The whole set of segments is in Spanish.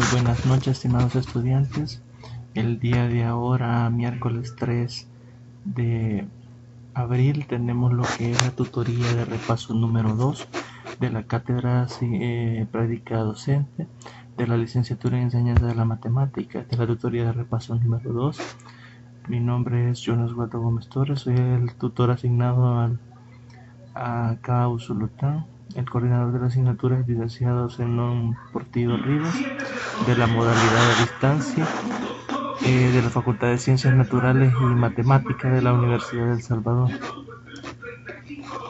Muy buenas noches, estimados estudiantes. El día de ahora, miércoles 3 de abril, tenemos lo que es la tutoría de repaso número 2 de la cátedra práctica docente de la licenciatura en enseñanza de la matemática, de la tutoría de repaso número 2. Mi nombre es Jonas Guato Gómez Torres, soy el tutor asignado a cada Usulután. El coordinador de la asignatura es licenciado Zenón Portillo Rivas, de la modalidad de distancia, de la Facultad de Ciencias Naturales y Matemáticas de la Universidad de El Salvador.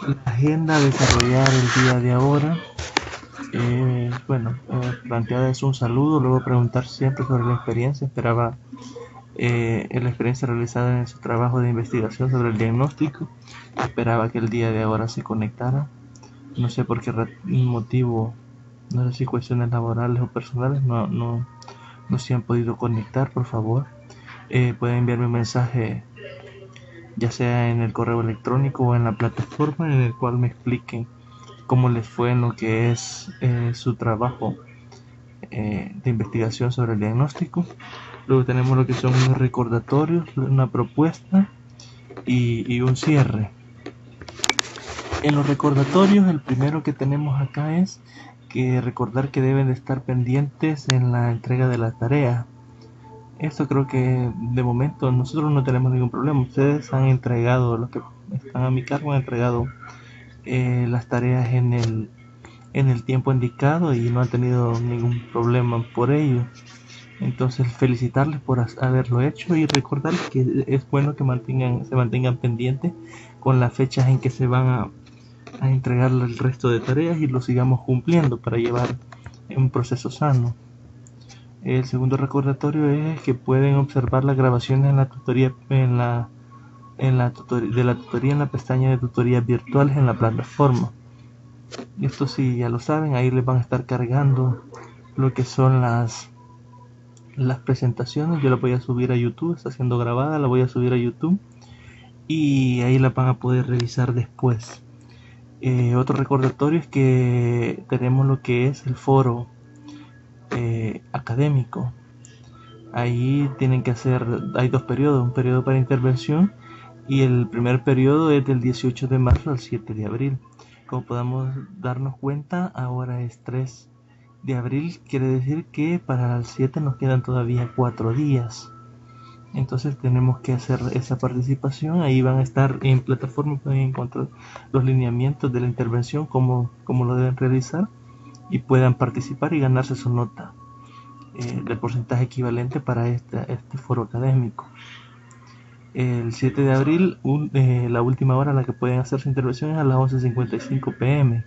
La agenda a desarrollar el día de ahora, planteada es un saludo, luego preguntar siempre sobre la experiencia. Esperaba la experiencia realizada en su trabajo de investigación sobre el diagnóstico. Esperaba que el día de ahora se conectara. No sé por qué motivo, no sé si cuestiones laborales o personales, no se han podido conectar. Por favor, pueden enviarme un mensaje, ya sea en el correo electrónico o en la plataforma, en el cual me expliquen cómo les fue en lo que es su trabajo de investigación sobre el diagnóstico. Luego tenemos lo que son unos recordatorios, una propuesta y un cierre. En los recordatorios, el primero que tenemos acá es que recordar que deben de estar pendientes en la entrega de la tarea. Esto creo que de momento nosotros no tenemos ningún problema. Ustedes han entregado, los que están a mi cargo han entregado las tareas en el tiempo indicado y no han tenido ningún problema por ello. Entonces, felicitarles por haberlo hecho y recordarles que es bueno que se mantengan pendientes con las fechas en que se van a entregar el resto de tareas y lo sigamos cumpliendo para llevar un proceso sano. El segundo recordatorio es que pueden observar las grabaciones en la tutoría de la tutoría en la pestaña de tutorías virtuales en la plataforma. Esto sí, ya lo saben, ahí les van a estar cargando lo que son las presentaciones. Yo la voy a subir a YouTube, está siendo grabada, la voy a subir a YouTube y ahí la van a poder revisar después. Otro recordatorio es que tenemos lo que es el foro académico. Ahí tienen que hacer, hay dos periodos, un periodo para intervención y el primer periodo es del 18 de marzo al 7 de abril. Como podamos darnos cuenta, ahora es 3 de abril, quiere decir que para el 7 nos quedan todavía 4 días. Entonces tenemos que hacer esa participación. Ahí van a estar en plataforma, pueden encontrar los lineamientos de la intervención, cómo lo deben realizar y puedan participar y ganarse su nota del porcentaje equivalente para este foro académico. El 7 de abril, la última hora a la que pueden hacer su intervención es a las 11:55 pm.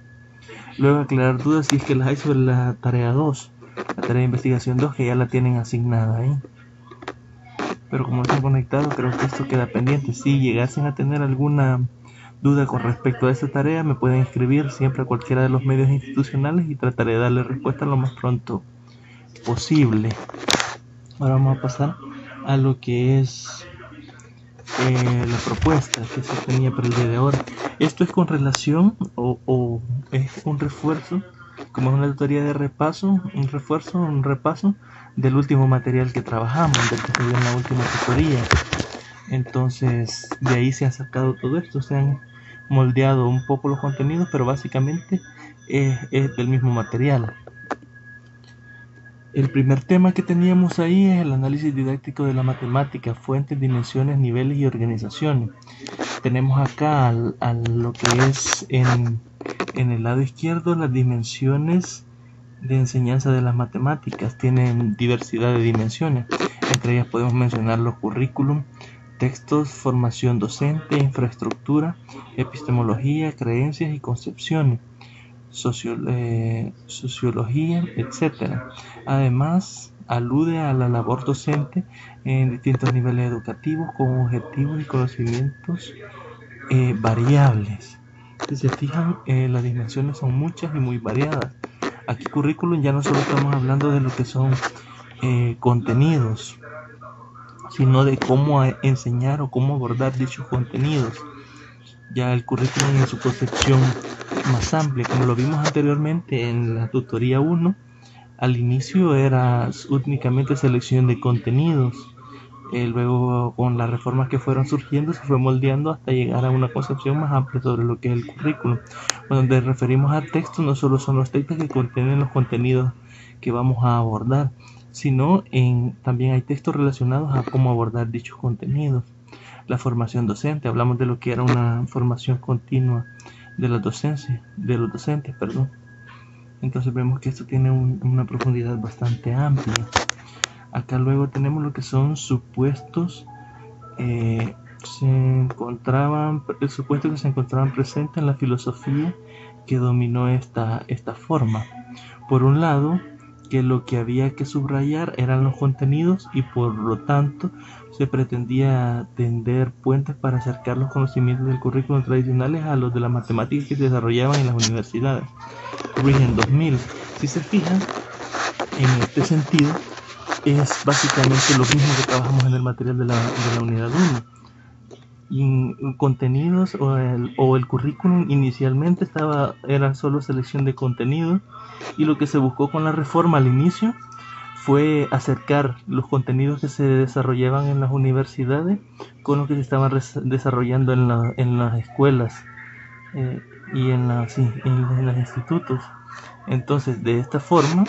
Luego aclarar dudas si es que las hay sobre la tarea 2, la tarea de investigación 2, que ya la tienen asignada ahí. Pero como están conectados, creo que esto queda pendiente. Si llegasen a tener alguna duda con respecto a esta tarea, me pueden escribir siempre a cualquiera de los medios institucionales y trataré de darle respuesta lo más pronto posible. Ahora vamos a pasar a lo que es la propuesta que se tenía para el día de ahora. Esto es con relación o es un refuerzo, como es una tutoría de repaso, un repaso del último material que trabajamos, del que se dio en la última tutoría. Entonces, de ahí se ha sacado todo esto, se han moldeado un poco los contenidos, pero básicamente es del mismo material. El primer tema que teníamos ahí es el análisis didáctico de la matemática, fuentes, dimensiones, niveles y organizaciones. Tenemos acá lo que es en el lado izquierdo las dimensiones de enseñanza de las matemáticas. Tienen diversidad de dimensiones. Entre ellas podemos mencionar los currículum, textos, formación docente, infraestructura, epistemología, creencias y concepciones, sociología, etc. Además, alude a la labor docente en distintos niveles educativos con objetivos y conocimientos variables. Si se fijan, las dimensiones son muchas y muy variadas. Aquí currículum ya no solo estamos hablando de lo que son contenidos, sino de cómo enseñar o cómo abordar dichos contenidos. Ya el currículum en su concepción más amplia, como lo vimos anteriormente en la tutoría 1, Al inicio era únicamente selección de contenidos. Luego, con las reformas que fueron surgiendo, se fue moldeando hasta llegar a una concepción más amplia sobre lo que es el currículum. Cuando nos referimos a textos, no solo son los textos que contienen los contenidos que vamos a abordar, sino también hay textos relacionados a cómo abordar dichos contenidos. La formación docente, hablamos de lo que era una formación continua de los docentes, perdón. Entonces vemos que esto tiene una profundidad bastante amplia. Acá luego tenemos lo que son supuestos el supuesto que se encontraban presentes en la filosofía que dominó esta forma. Por un lado, que lo que había que subrayar eran los contenidos y por lo tanto se pretendía tender puentes para acercar los conocimientos del currículum tradicionales a los de las matemáticas que se desarrollaban en las universidades. Rigen 2000, si se fijan, en este sentido es básicamente lo mismo que trabajamos en el material de la unidad 1. Y contenidos o el currículum inicialmente era solo selección de contenidos, y lo que se buscó con la reforma al inicio fue acercar los contenidos que se desarrollaban en las universidades con los que se estaban desarrollando en las escuelas y en los institutos. Entonces, de esta forma,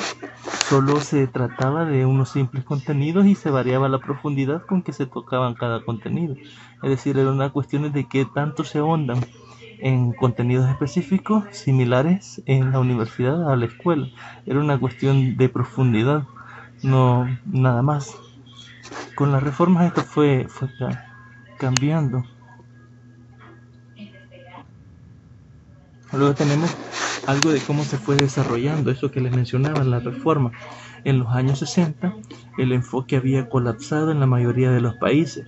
solo se trataba de unos simples contenidos y se variaba la profundidad con que se tocaban cada contenido. Es decir, era una cuestión de qué tanto se ahondan en contenidos específicos similares en la universidad a la escuela. Era una cuestión de profundidad, no nada más. Con las reformas esto fue cambiando. Luego tenemos algo de cómo se fue desarrollando eso que les mencionaba, la reforma. En los años 60, el enfoque había colapsado en la mayoría de los países.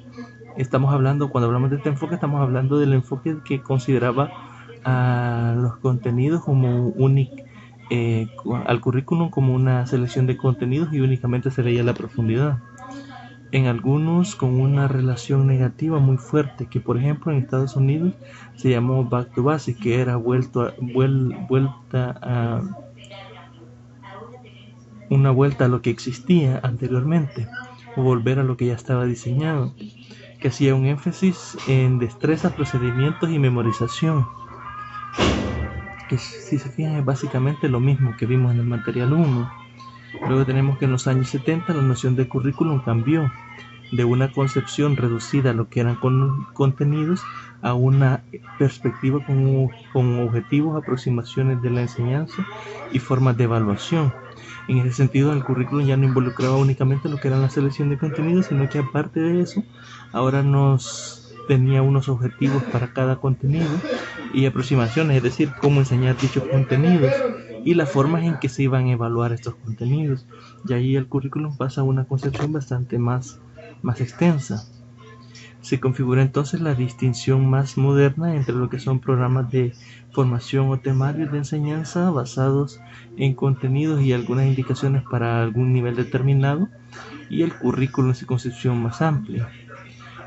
Cuando hablamos de este enfoque, estamos hablando del enfoque que consideraba a los contenidos como al currículum como una selección de contenidos y únicamente se leía la profundidad. En algunos con una relación negativa muy fuerte, que por ejemplo en Estados Unidos se llamó Back to Basics, que era una vuelta a lo que existía anteriormente, o volver a lo que ya estaba diseñado, que hacía un énfasis en destrezas, procedimientos y memorización, que si se fijan es básicamente lo mismo que vimos en el material 1. Luego tenemos que en los años 70 la noción de currículum cambió de una concepción reducida a lo que eran contenidos a una perspectiva con objetivos, aproximaciones de la enseñanza y formas de evaluación. En ese sentido, el currículum ya no involucraba únicamente lo que era la selección de contenidos, sino que aparte de eso, ahora tenía unos objetivos para cada contenido y aproximaciones, es decir, cómo enseñar dichos contenidos y las formas en que se iban a evaluar estos contenidos. Y ahí el currículum pasa a una concepción bastante más extensa. Se configura entonces la distinción más moderna entre lo que son programas de formación o temarios de enseñanza basados en contenidos y algunas indicaciones para algún nivel determinado, y el currículum en su concepción más amplia.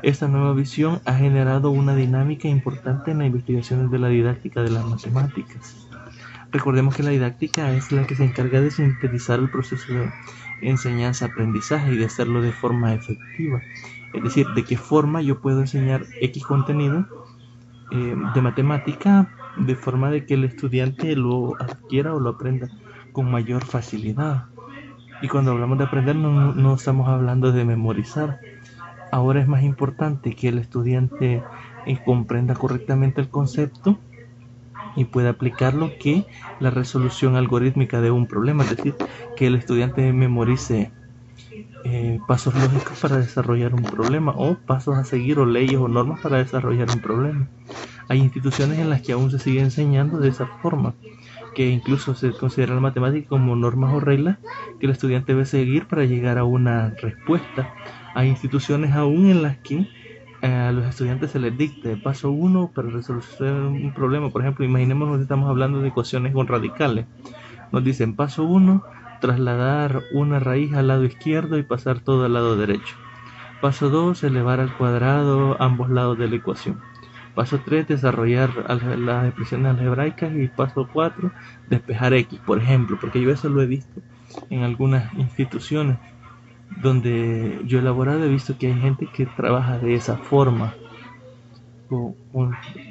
Esta nueva visión ha generado una dinámica importante en las investigaciones de la didáctica de las matemáticas. Recordemos que la didáctica es la que se encarga de sintetizar el proceso de enseñanza-aprendizaje y de hacerlo de forma efectiva. Es decir, de qué forma yo puedo enseñar X contenido de matemática de forma de que el estudiante lo adquiera o lo aprenda con mayor facilidad. Y cuando hablamos de aprender no estamos hablando de memorizar. Ahora es más importante que el estudiante comprenda correctamente el concepto y pueda aplicarlo que la resolución algorítmica de un problema, es decir, que el estudiante memorice pasos lógicos para desarrollar un problema, o pasos a seguir, o leyes o normas para desarrollar un problema. Hay instituciones en las que aún se sigue enseñando de esa forma, que incluso se considera la matemática como normas o reglas que el estudiante debe seguir para llegar a una respuesta. Hay instituciones aún en las que a los estudiantes se les dicte paso 1 para resolver un problema. Por ejemplo, imaginemos que estamos hablando de ecuaciones con radicales. Nos dicen paso 1, trasladar una raíz al lado izquierdo y pasar todo al lado derecho. Paso 2, elevar al cuadrado ambos lados de la ecuación. Paso 3, desarrollar las expresiones algebraicas. Y paso 4, despejar X, por ejemplo, porque yo eso lo he visto en algunas instituciones donde yo he elaborado, he visto que hay gente que trabaja de esa forma,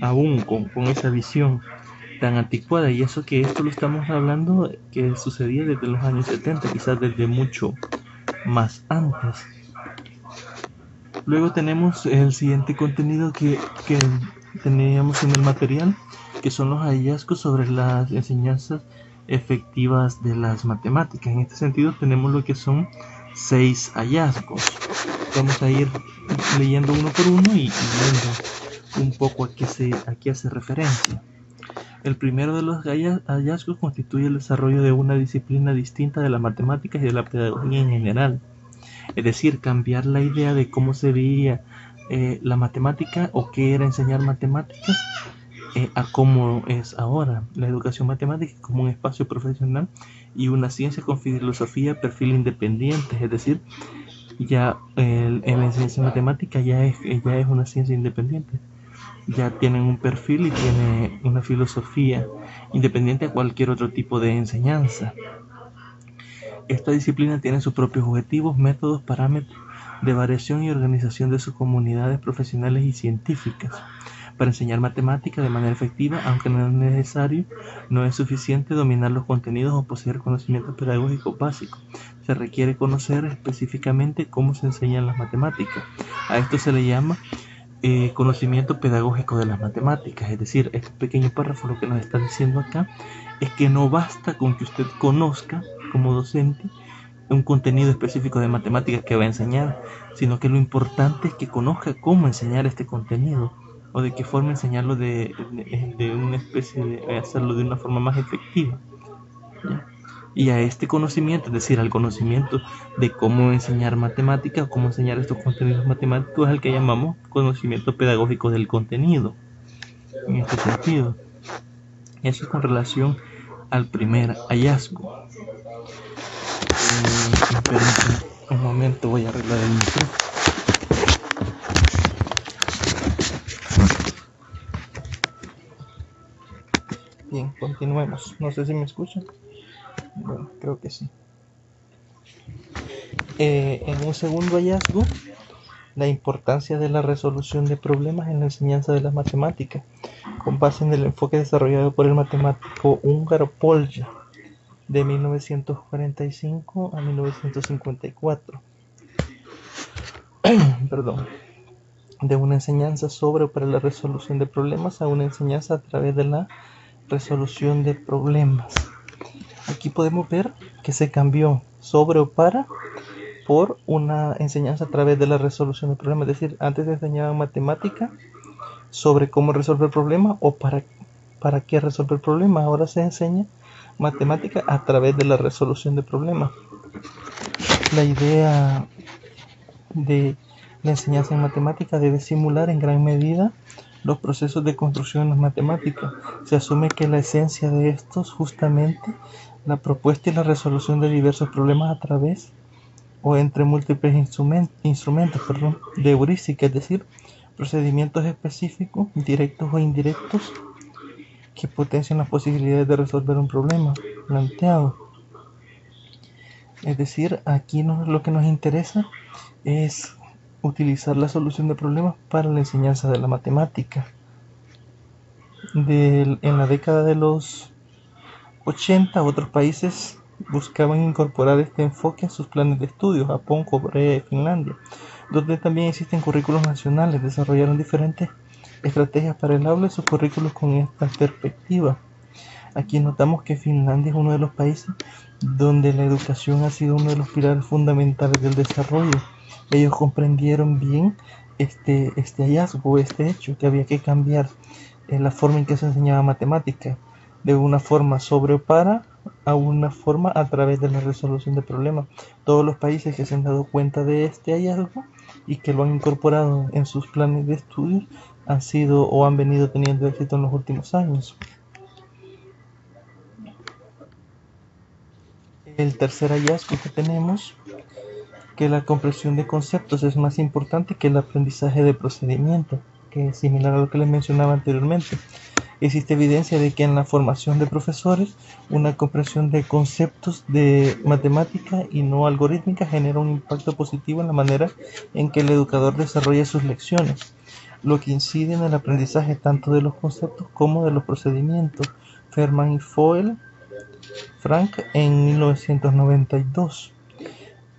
aún con esa visión tan anticuada, y eso que esto lo estamos hablando que sucedía desde los años 70, quizás desde mucho más antes. Luego tenemos el siguiente contenido que teníamos en el material, que son los hallazgos sobre las enseñanzas efectivas de las matemáticas. En este sentido tenemos lo que son 6 hallazgos. Vamos a ir leyendo uno por uno y viendo un poco a qué hace referencia. El primero de los hallazgos constituye el desarrollo de una disciplina distinta de las matemáticas y de la pedagogía en general. Es decir, cambiar la idea de cómo se veía la matemática o qué era enseñar matemáticas a cómo es ahora. La educación matemática como un espacio profesional y una ciencia con filosofía perfil independiente, es decir, ya en la enseñanza matemática ya es una ciencia independiente. Ya tienen un perfil y tiene una filosofía independiente a cualquier otro tipo de enseñanza. Esta disciplina tiene sus propios objetivos, métodos, parámetros de variación y organización de sus comunidades profesionales y científicas. Para enseñar matemáticas de manera efectiva, aunque no es necesario, no es suficiente dominar los contenidos o poseer conocimientos pedagógicos básicos. Se requiere conocer específicamente cómo se enseñan las matemáticas. A esto se le llama conocimiento pedagógico de las matemáticas. Es decir, este pequeño párrafo lo que nos está diciendo acá es que no basta con que usted conozca como docente un contenido específico de matemáticas que va a enseñar, sino que lo importante es que conozca cómo enseñar este contenido o de qué forma enseñarlo de una especie de hacerlo de una forma más efectiva, ¿ya? Y a este conocimiento, es decir, al conocimiento de cómo enseñar matemáticas o cómo enseñar estos contenidos matemáticos, es el que llamamos conocimiento pedagógico del contenido. En este sentido, eso es con relación al primer hallazgo. Un momento, voy a arreglar el micro. Bien, continuemos. No sé si me escuchan. Bueno, creo que sí. En un segundo hallazgo, la importancia de la resolución de problemas en la enseñanza de las matemáticas, con base en el enfoque desarrollado por el matemático húngaro Polya, de 1945 a 1954. Perdón. De una enseñanza sobre o para la resolución de problemas a una enseñanza a través de la resolución de problemas. Aquí podemos ver que se cambió sobre o para por una enseñanza a través de la resolución de problemas. Es decir, antes se enseñaba matemática sobre cómo resolver problemas o para qué resolver problemas. Ahora se enseña matemática a través de la resolución de problemas. La idea de la enseñanza en matemática debe simular en gran medida los procesos de construcción en las matemáticas. Se asume que la esencia de estos justamente la propuesta y la resolución de diversos problemas a través o entre múltiples instrumentos de heurística, es decir, procedimientos específicos, directos o indirectos, que potencian las posibilidades de resolver un problema planteado. Es decir, aquí lo que nos interesa es utilizar la solución de problemas para la enseñanza de la matemática. En la década de los 80, otros países buscaban incorporar este enfoque a sus planes de estudio, Japón, Corea y Finlandia, donde también existen currículos nacionales. Desarrollaron diferentes estrategias para el aula y sus currículos con esta perspectiva. Aquí notamos que Finlandia es uno de los países donde la educación ha sido uno de los pilares fundamentales del desarrollo. Ellos comprendieron bien este hallazgo, este hecho, que había que cambiar la forma en que se enseñaba matemática, de una forma sobre o para a una forma a través de la resolución de problemas. Todos los países que se han dado cuenta de este hallazgo y que lo han incorporado en sus planes de estudio han sido o han venido teniendo éxito en los últimos años. El tercer hallazgo que tenemos, que la comprensión de conceptos es más importante que el aprendizaje de procedimiento, que es similar a lo que les mencionaba anteriormente. Existe evidencia de que en la formación de profesores, una comprensión de conceptos de matemática y no algorítmica genera un impacto positivo en la manera en que el educador desarrolla sus lecciones, lo que incide en el aprendizaje tanto de los conceptos como de los procedimientos. Fermat y Frank en 1992.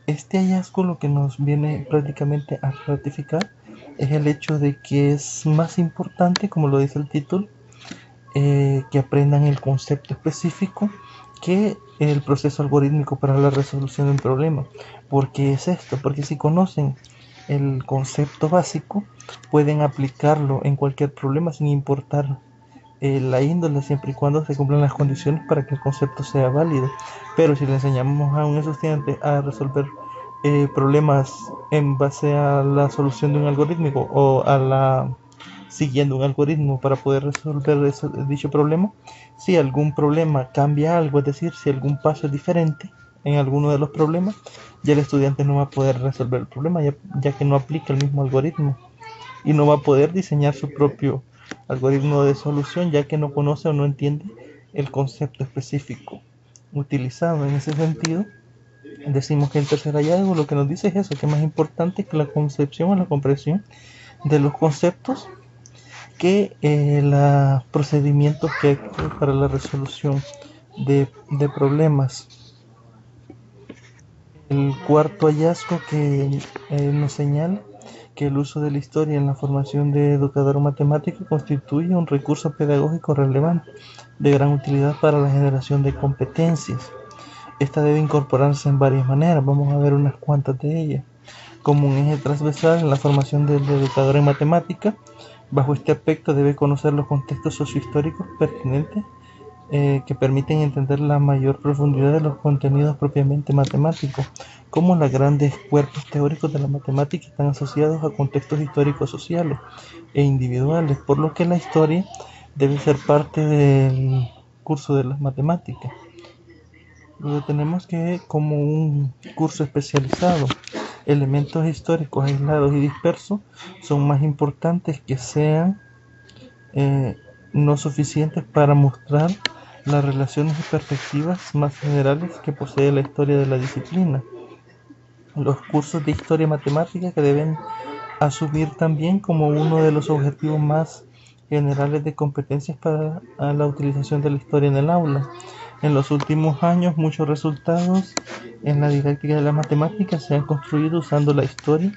Este hallazgo lo que nos viene prácticamente a ratificar es el hecho de que es más importante, como lo dice el título, que aprendan el concepto específico que el proceso algorítmico para la resolución de un problema. ¿Por qué es esto? Porque si conocen el concepto básico, pueden aplicarlo en cualquier problema sin importar la índole, siempre y cuando se cumplan las condiciones para que el concepto sea válido. Pero si le enseñamos a un estudiante a resolver problemas en base a la solución de un algoritmo o a la siguiendo un algoritmo para poder resolver dicho problema, si algún problema cambia algo, es decir, si algún paso es diferente en alguno de los problemas, ya el estudiante no va a poder resolver el problema, ya que no aplica el mismo algoritmo y no va a poder diseñar su propio algoritmo de solución, ya que no conoce o no entiende el concepto específico utilizado. En ese sentido, decimos que el tercer hallazgo lo que nos dice es eso, que es más importante que la concepción o la comprensión de los conceptos que los procedimientos que hay para la resolución de problemas. El cuarto hallazgo que nos señala que el uso de la historia en la formación de educador matemático constituye un recurso pedagógico relevante de gran utilidad para la generación de competencias. Esta debe incorporarse en varias maneras, vamos a ver unas cuantas de ellas. Como un eje transversal en la formación del educador en matemática, bajo este aspecto debe conocer los contextos sociohistóricos pertinentes que permiten entender la mayor profundidad de los contenidos propiamente matemáticos, como los grandes cuerpos teóricos de la matemática están asociados a contextos históricos sociales e individuales, por lo que la historia debe ser parte del curso de las matemáticas. Luego tenemos que, como un curso especializado, elementos históricos aislados y dispersos son más importantes que sean no suficientes para mostrar las relaciones y perspectivas más generales que posee la historia de la disciplina. Los cursos de historia matemática que deben asumir también como uno de los objetivos más generales de competencias para la utilización de la historia en el aula. En los últimos años, muchos resultados en la didáctica de la matemática se han construido usando la historia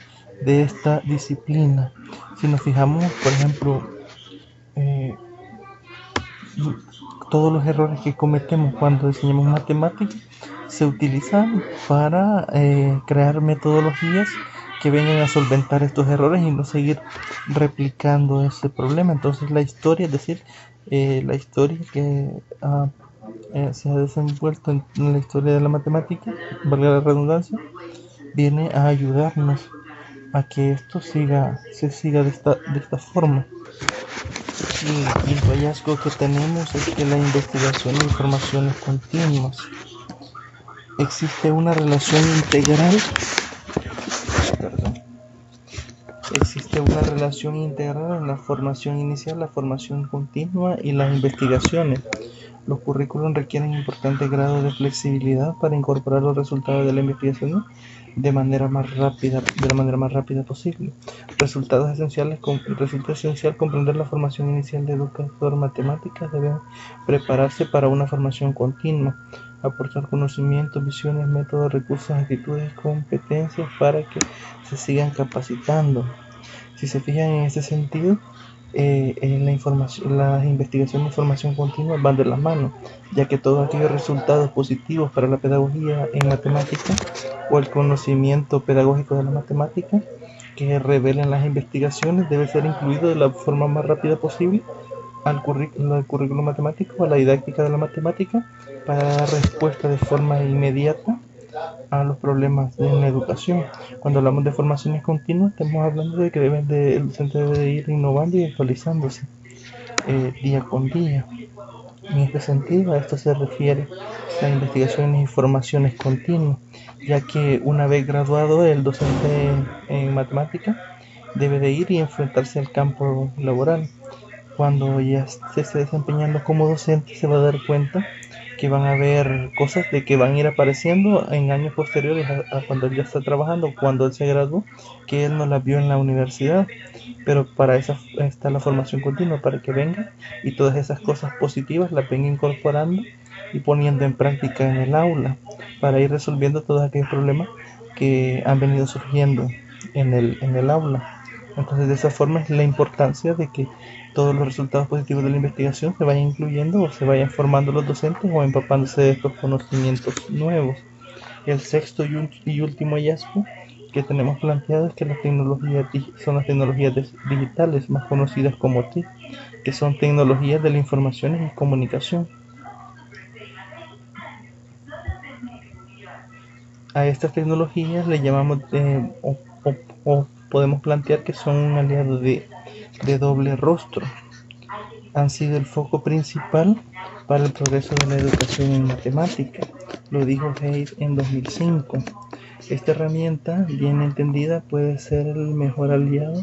de esta disciplina. Si nos fijamos, por ejemplo, todos los errores que cometemos cuando enseñamos matemáticas se utilizan para crear metodologías que vengan a solventar estos errores y no seguir replicando ese problema. Entonces la historia, es decir, la historia que se ha desenvuelto en la historia de la matemática, valga la redundancia, viene a ayudarnos a que esto se siga de esta forma. Y el quinto hallazgo que tenemos es que la investigación e información es continua. Existe una relación integral en la formación inicial, la formación continua y las investigaciones. Los currículos requieren importantes grados de flexibilidad para incorporar los resultados de la investigación de la manera más rápida posible. Resulta esencial comprender la formación inicial de educador matemáticas. Deben prepararse para una formación continua, aportar conocimientos, visiones, métodos, recursos, actitudes, competencias para que se sigan capacitando. Si se fijan en ese sentido, las investigaciones y formación continua van de la mano, ya que todos aquellos resultados positivos para la pedagogía en matemática o el conocimiento pedagógico de la matemática que revelen las investigaciones debe ser incluido de la forma más rápida posible al currículo matemático, a la didáctica de la matemática, para dar respuesta de forma inmediata a los problemas en la educación. Cuando hablamos de formaciones continuas, estamos hablando de que el docente debe ir innovando y actualizándose día con día. En este sentido, a esto se refiere las investigaciones y formaciones continuas, ya que una vez graduado el docente en matemática debe de ir y enfrentarse al campo laboral. cuando ya se esté desempeñando como docente, se va a dar cuenta que van a haber cosas de que van a ir apareciendo en años posteriores a cuando él ya está trabajando, cuando él se graduó, que él no las vio en la universidad. Pero para eso está la formación continua, para que venga y todas esas cosas positivas las venga incorporando y poniendo en práctica en el aula, para ir resolviendo todos aquellos problemas que han venido surgiendo en el aula. Entonces, de esa forma es la importancia de que todos los resultados positivos de la investigación se vayan incluyendo o se vayan formando los docentes o empapándose de estos conocimientos nuevos. El sexto y último hallazgo que tenemos planteado es que las tecnologías son las tecnologías digitales, más conocidas como TIC, que son tecnologías de la información y comunicación. A estas tecnologías le llamamos o podemos plantear que son un aliado de doble rostro. Han sido el foco principal para el progreso de la educación en matemática, lo dijo Hayes en 2005. Esta herramienta, bien entendida, puede ser el mejor aliado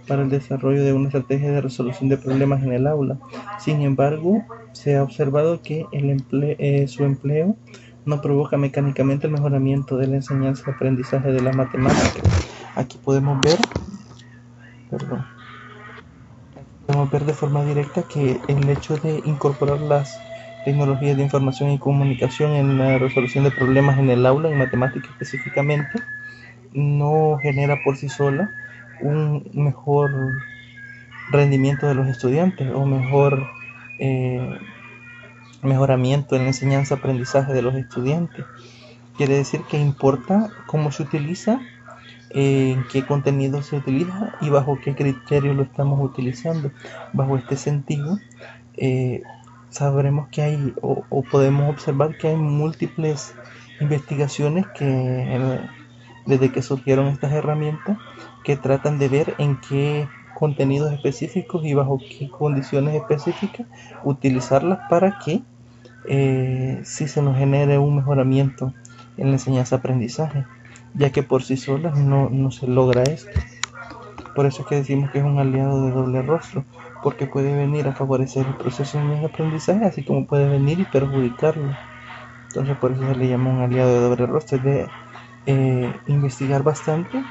para el desarrollo de una estrategia de resolución de problemas en el aula. Sin embargo, se ha observado que su empleo no provoca mecánicamente el mejoramiento de la enseñanza y aprendizaje de las matemáticas. Aquí podemos ver de forma directa que el hecho de incorporar las tecnologías de información y comunicación en la resolución de problemas en el aula, en matemáticas específicamente, no genera por sí sola un mejor rendimiento de los estudiantes o mejoramiento en la enseñanza-aprendizaje de los estudiantes. Quiere decir que importa cómo se utiliza, en qué contenido se utiliza y bajo qué criterio lo estamos utilizando. Bajo este sentido, sabremos que hay o podemos observar que hay múltiples investigaciones que desde que surgieron estas herramientas, que tratan de ver en qué contenidos específicos y bajo qué condiciones específicas utilizarlas para que si se nos genere un mejoramiento en la enseñanza-aprendizaje, ya que por sí solas no se logra esto. Por eso es que decimos que es un aliado de doble rostro, porque puede venir a favorecer el proceso de aprendizaje, así como puede venir y perjudicarlo. Entonces por eso se le llama un aliado de doble rostro, es de investigar bastante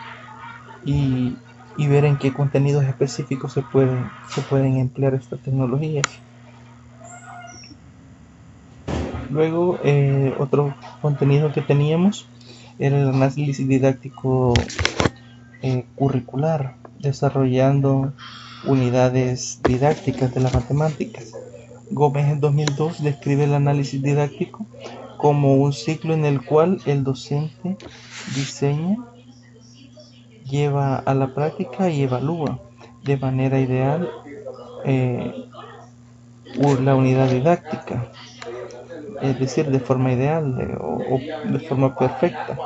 y ver en qué contenidos específicos se pueden emplear estas tecnologías. Luego, otro contenido que teníamos era el análisis didáctico curricular, desarrollando unidades didácticas de las matemáticas. Gómez en 2002 describe el análisis didáctico como un ciclo en el cual el docente diseña, lleva a la práctica y evalúa de manera ideal la unidad didáctica, es decir, de forma ideal o de forma perfecta.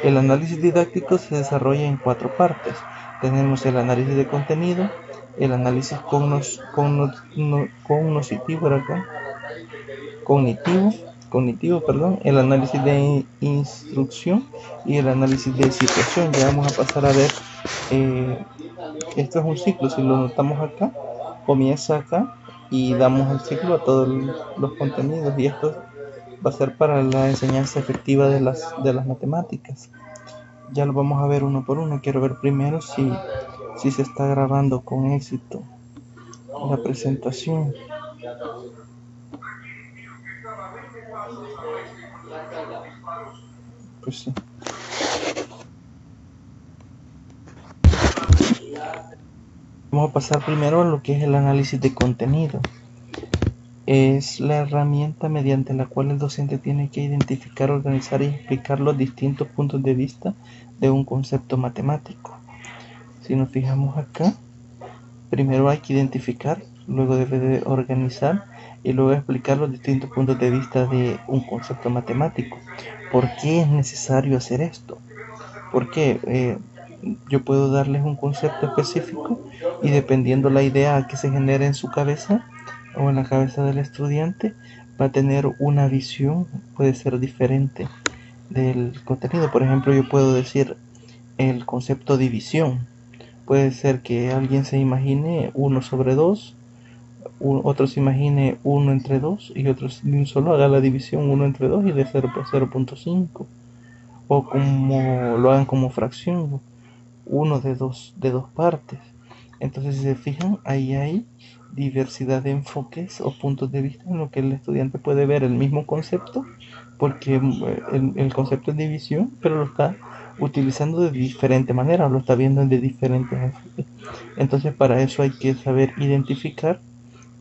El análisis didáctico se desarrolla en 4 partes. Tenemos el análisis de contenido, el análisis cognitivo, el análisis de instrucción y el análisis de situación. Ya vamos a pasar a ver, esto es un ciclo, si lo notamos acá, comienza acá y damos el ciclo a todos los contenidos, y esto va a ser para la enseñanza efectiva de las matemáticas. Ya lo vamos a ver uno por uno. Quiero ver primero si se está grabando con éxito la presentación. Pues sí. Vamos a pasar primero a lo que es el análisis de contenido. Es la herramienta mediante la cual el docente tiene que identificar, organizar y explicar los distintos puntos de vista de un concepto matemático. Si nos fijamos acá, primero hay que identificar, luego debe de organizar y luego explicar los distintos puntos de vista de un concepto matemático. ¿Por qué es necesario hacer esto? Porque yo puedo darles un concepto específico y dependiendo la idea que se genere en su cabeza o en la cabeza del estudiante, va a tener una visión, puede ser diferente del contenido. Por ejemplo, yo puedo decir el concepto división. Puede ser que alguien se imagine 1/2 otro se imagine 1 entre 2 y otro de un solo haga la división 1 entre 2 y de 0 por 0.5, o como lo hagan como fracción, uno de dos partes. Entonces, si se fijan, ahí hay diversidad de enfoques o puntos de vista en lo que el estudiante puede ver el mismo concepto, porque el concepto es división, pero lo está utilizando de diferente manera, lo está viendo de diferentes enfoques. Entonces, para eso hay que saber identificar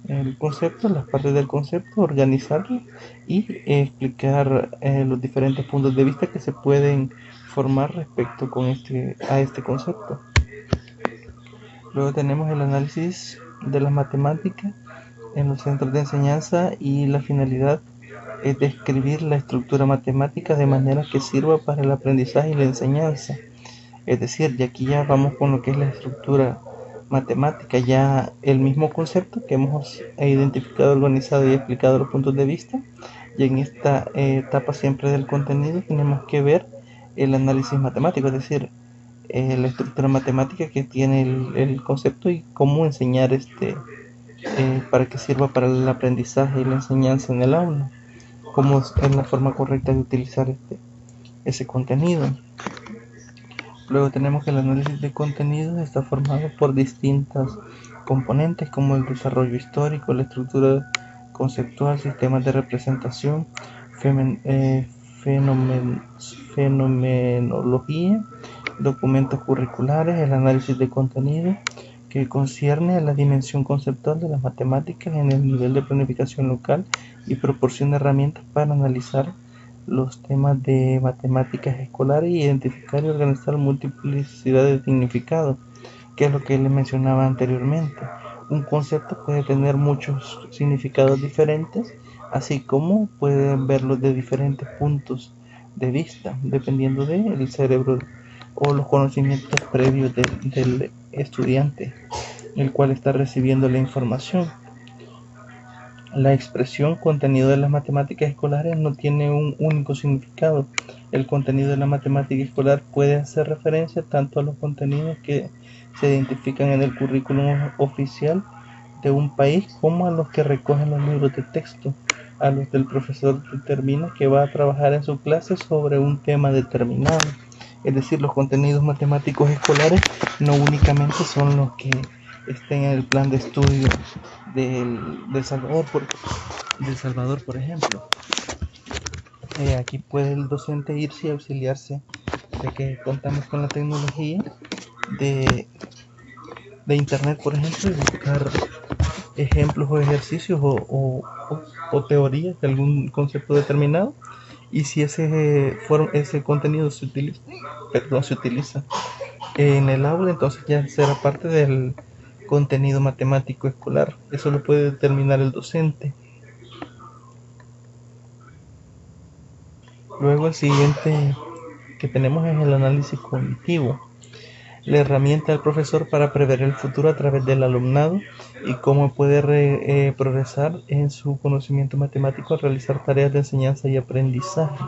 el concepto, las partes del concepto, organizarlo y explicar los diferentes puntos de vista que se pueden formar respecto a este concepto. Luego tenemos el análisis de las matemáticas en los centros de enseñanza, y la finalidad es describir la estructura matemática de manera que sirva para el aprendizaje y la enseñanza. Es decir, y aquí ya vamos con lo que es la estructura matemática, ya el mismo concepto que hemos identificado, organizado y explicado los puntos de vista. Y en esta etapa siempre del contenido tenemos que ver el análisis matemático, es decir, la estructura matemática que tiene el concepto y cómo enseñar para que sirva para el aprendizaje y la enseñanza en el aula, cómo es la forma correcta de utilizar ese contenido. Luego tenemos que el análisis de contenidos está formado por distintas componentes como el desarrollo histórico, la estructura conceptual, sistemas de representación, fenomenología, documentos curriculares, el análisis de contenido que concierne a la dimensión conceptual de las matemáticas en el nivel de planificación local y proporciona herramientas para analizar los temas de matemáticas escolares y identificar y organizar multiplicidad de significados, que es lo que les mencionaba anteriormente. Un concepto puede tener muchos significados diferentes, así como pueden verlo de diferentes puntos de vista, dependiendo del cerebro o los conocimientos previos del estudiante, el cual está recibiendo la información. La expresión contenido de las matemáticas escolares no tiene un único significado. El contenido de la matemática escolar puede hacer referencia tanto a los contenidos que se identifican en el currículum oficial de un país como a los que recogen los libros de texto, a los del profesor determina que va a trabajar en su clase sobre un tema determinado. Es decir, los contenidos matemáticos escolares no únicamente son los que estén en el plan de estudio del Salvador, por ejemplo. Aquí puede el docente irse y auxiliarse de que contamos con la tecnología de internet, por ejemplo, y buscar ejemplos o ejercicios o teorías de algún concepto determinado, y si ese contenido se utiliza en el aula, entonces ya será parte del contenido matemático escolar. Eso lo puede determinar el docente. Luego el siguiente que tenemos es el análisis cognitivo, la herramienta del profesor para prever el futuro a través del alumnado y cómo puede progresar en su conocimiento matemático al realizar tareas de enseñanza y aprendizaje.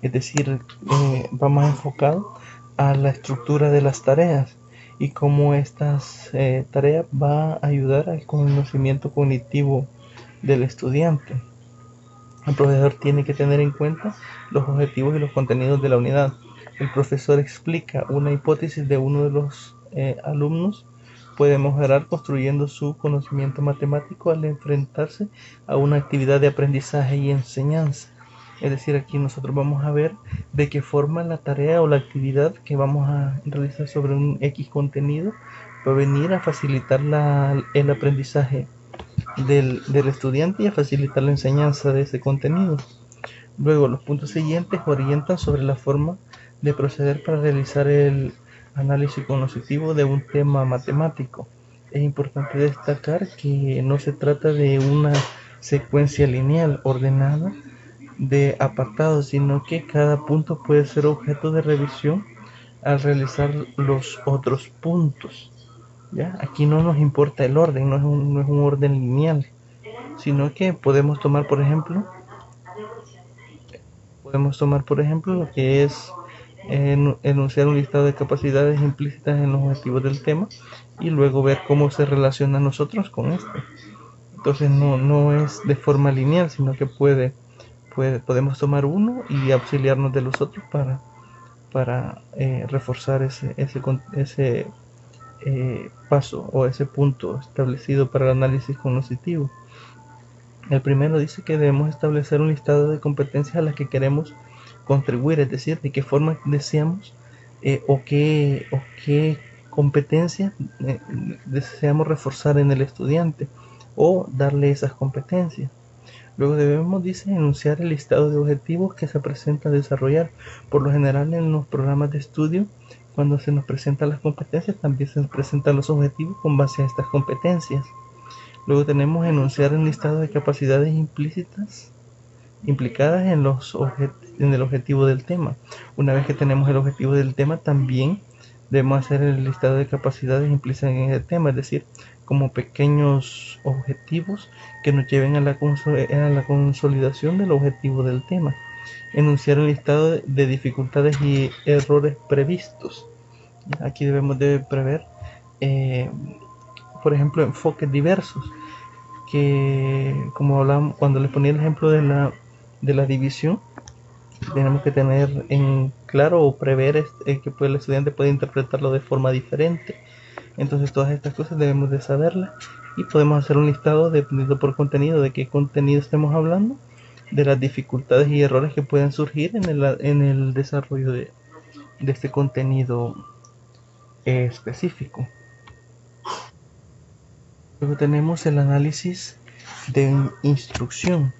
Es decir, vamos enfocado a la estructura de las tareas y cómo estas tareas va a ayudar al conocimiento cognitivo del estudiante. El profesor tiene que tener en cuenta los objetivos y los contenidos de la unidad. El profesor explica una hipótesis de uno de los alumnos, puede mejorar construyendo su conocimiento matemático al enfrentarse a una actividad de aprendizaje y enseñanza. Es decir, aquí nosotros vamos a ver de qué forma la tarea o la actividad que vamos a realizar sobre un X contenido va a venir a facilitar el aprendizaje del estudiante y a facilitar la enseñanza de ese contenido. Luego, los puntos siguientes orientan sobre la forma de proceder para realizar el análisis cognitivo de un tema matemático. Es importante destacar que no se trata de una secuencia lineal ordenada de apartados, sino que cada punto puede ser objeto de revisión al realizar los otros puntos. ¿Ya? Aquí no nos importa el orden, no es un orden lineal, sino que podemos tomar por ejemplo lo que es enunciar un listado de capacidades implícitas en los objetivos del tema y luego ver cómo se relaciona a nosotros con este. Entonces no es de forma lineal, sino que podemos tomar uno y auxiliarnos de los otros para reforzar ese paso o ese punto establecido para el análisis cognitivo. El primero dice que debemos establecer un listado de competencias a las que queremos contribuir, es decir, de qué forma deseamos o qué competencias deseamos reforzar en el estudiante o darle esas competencias. Luego debemos, dice, enunciar el listado de objetivos que se presenta a desarrollar. Por lo general en los programas de estudio, cuando se nos presentan las competencias, también se nos presentan los objetivos con base a estas competencias. Luego tenemos enunciar el listado de capacidades implícitas implicadas en el objetivo del tema. Una vez que tenemos el objetivo del tema, también debemos hacer el listado de capacidades implícitas en el tema, es decir, como pequeños objetivos que nos lleven a la consolidación del objetivo del tema. Enunciar el listado de dificultades y errores previstos. Aquí debemos de prever, por ejemplo, enfoques diversos, que como hablamos cuando les ponía el ejemplo de la división, tenemos que tener en claro o prever que el estudiante puede interpretarlo de forma diferente. Entonces todas estas cosas debemos de saberlas y podemos hacer un listado dependiendo por contenido, de qué contenido estemos hablando, de las dificultades y errores que pueden surgir en el desarrollo de este contenido específico. Luego tenemos el análisis de instrucción.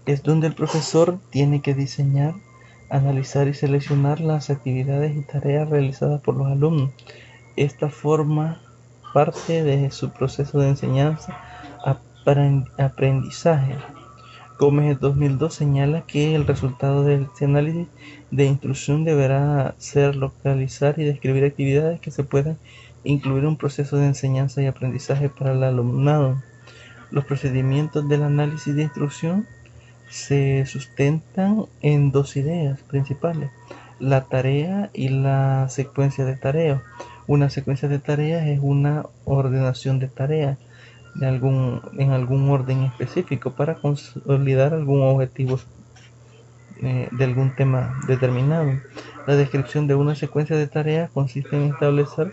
Es donde el profesor tiene que diseñar, analizar y seleccionar las actividades y tareas realizadas por los alumnos. Esta forma parte de su proceso de enseñanza-aprendizaje. Gómez 2002 señala que el resultado de este análisis de instrucción deberá ser localizar y describir actividades que se puedan incluir en un proceso de enseñanza y aprendizaje para el alumnado. Los procedimientos del análisis de instrucción se sustentan en dos ideas principales: la tarea y la secuencia de tareas. Una secuencia de tareas es una ordenación de tareas en algún orden específico para consolidar algún objetivo de algún tema determinado. La descripción de una secuencia de tareas consiste en establecer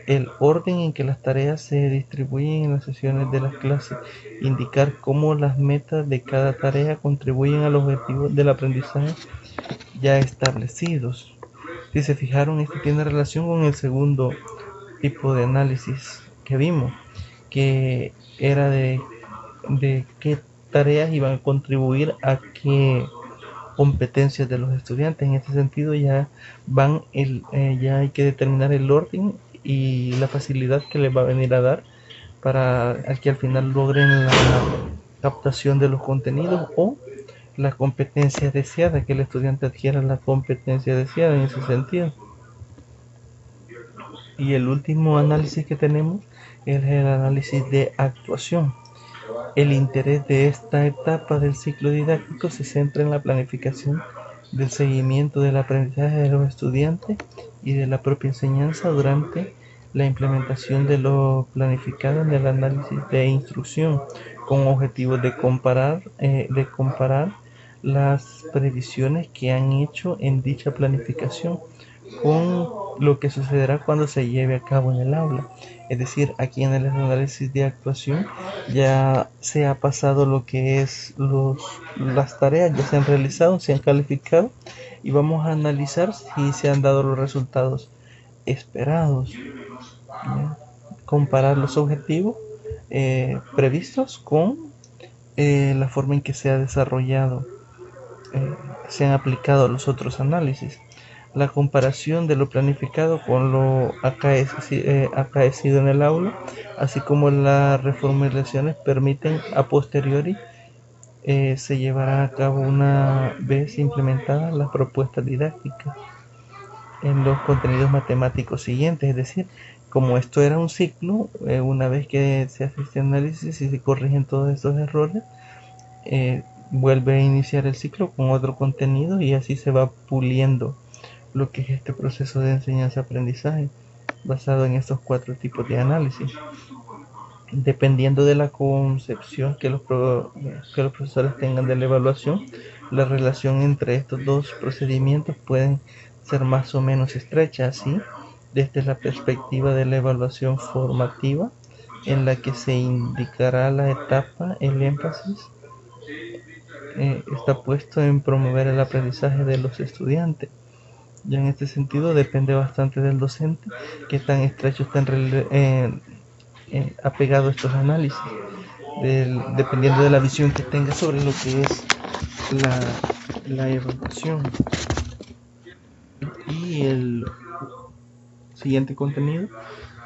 el orden en que las tareas se distribuyen en las sesiones de las clases, indicar cómo las metas de cada tarea contribuyen a los objetivos del aprendizaje ya establecidos. Si se fijaron, esto tiene relación con el segundo tipo de análisis que vimos, que era de qué tareas iban a contribuir a qué competencias de los estudiantes. En este sentido ya hay que determinar el orden y la facilidad que les va a venir a dar para que al final logren la captación de los contenidos o la competencia deseada, que el estudiante adquiera la competencia deseada en ese sentido. Y el último análisis que tenemos es el análisis de actuación. El interés de esta etapa del ciclo didáctico se centra en la planificación del seguimiento del aprendizaje de los estudiantes y de la propia enseñanza durante la implementación de lo planificado en el análisis de instrucción, con objetivos de comparar las previsiones que han hecho en dicha planificación con lo que sucederá cuando se lleve a cabo en el aula. Es decir, aquí en el análisis de actuación ya se ha pasado lo que es las tareas, ya se han realizado, se han calificado y vamos a analizar si se han dado los resultados esperados. Comparar los objetivos previstos con la forma en que se ha desarrollado, se han aplicado los otros análisis. La comparación de lo planificado con lo acaecido en el aula, así como las reformulaciones permiten a posteriori se llevará a cabo una vez implementadas las propuestas didácticas en los contenidos matemáticos siguientes. Es decir, como esto era un ciclo, una vez que se hace este análisis y se corrigen todos estos errores, vuelve a iniciar el ciclo con otro contenido y así se va puliendo lo que es este proceso de enseñanza-aprendizaje basado en estos 4 tipos de análisis. Dependiendo de la concepción que los profesores tengan de la evaluación, la relación entre estos dos procedimientos pueden ser más o menos estrecha. Así, desde la perspectiva de la evaluación formativa, en la que se indicará la etapa, el énfasis está puesto en promover el aprendizaje de los estudiantes. Ya en este sentido depende bastante del docente que tan estrecho estén apegado a estos análisis, dependiendo de la visión que tenga sobre lo que es la evaluación. Y el siguiente contenido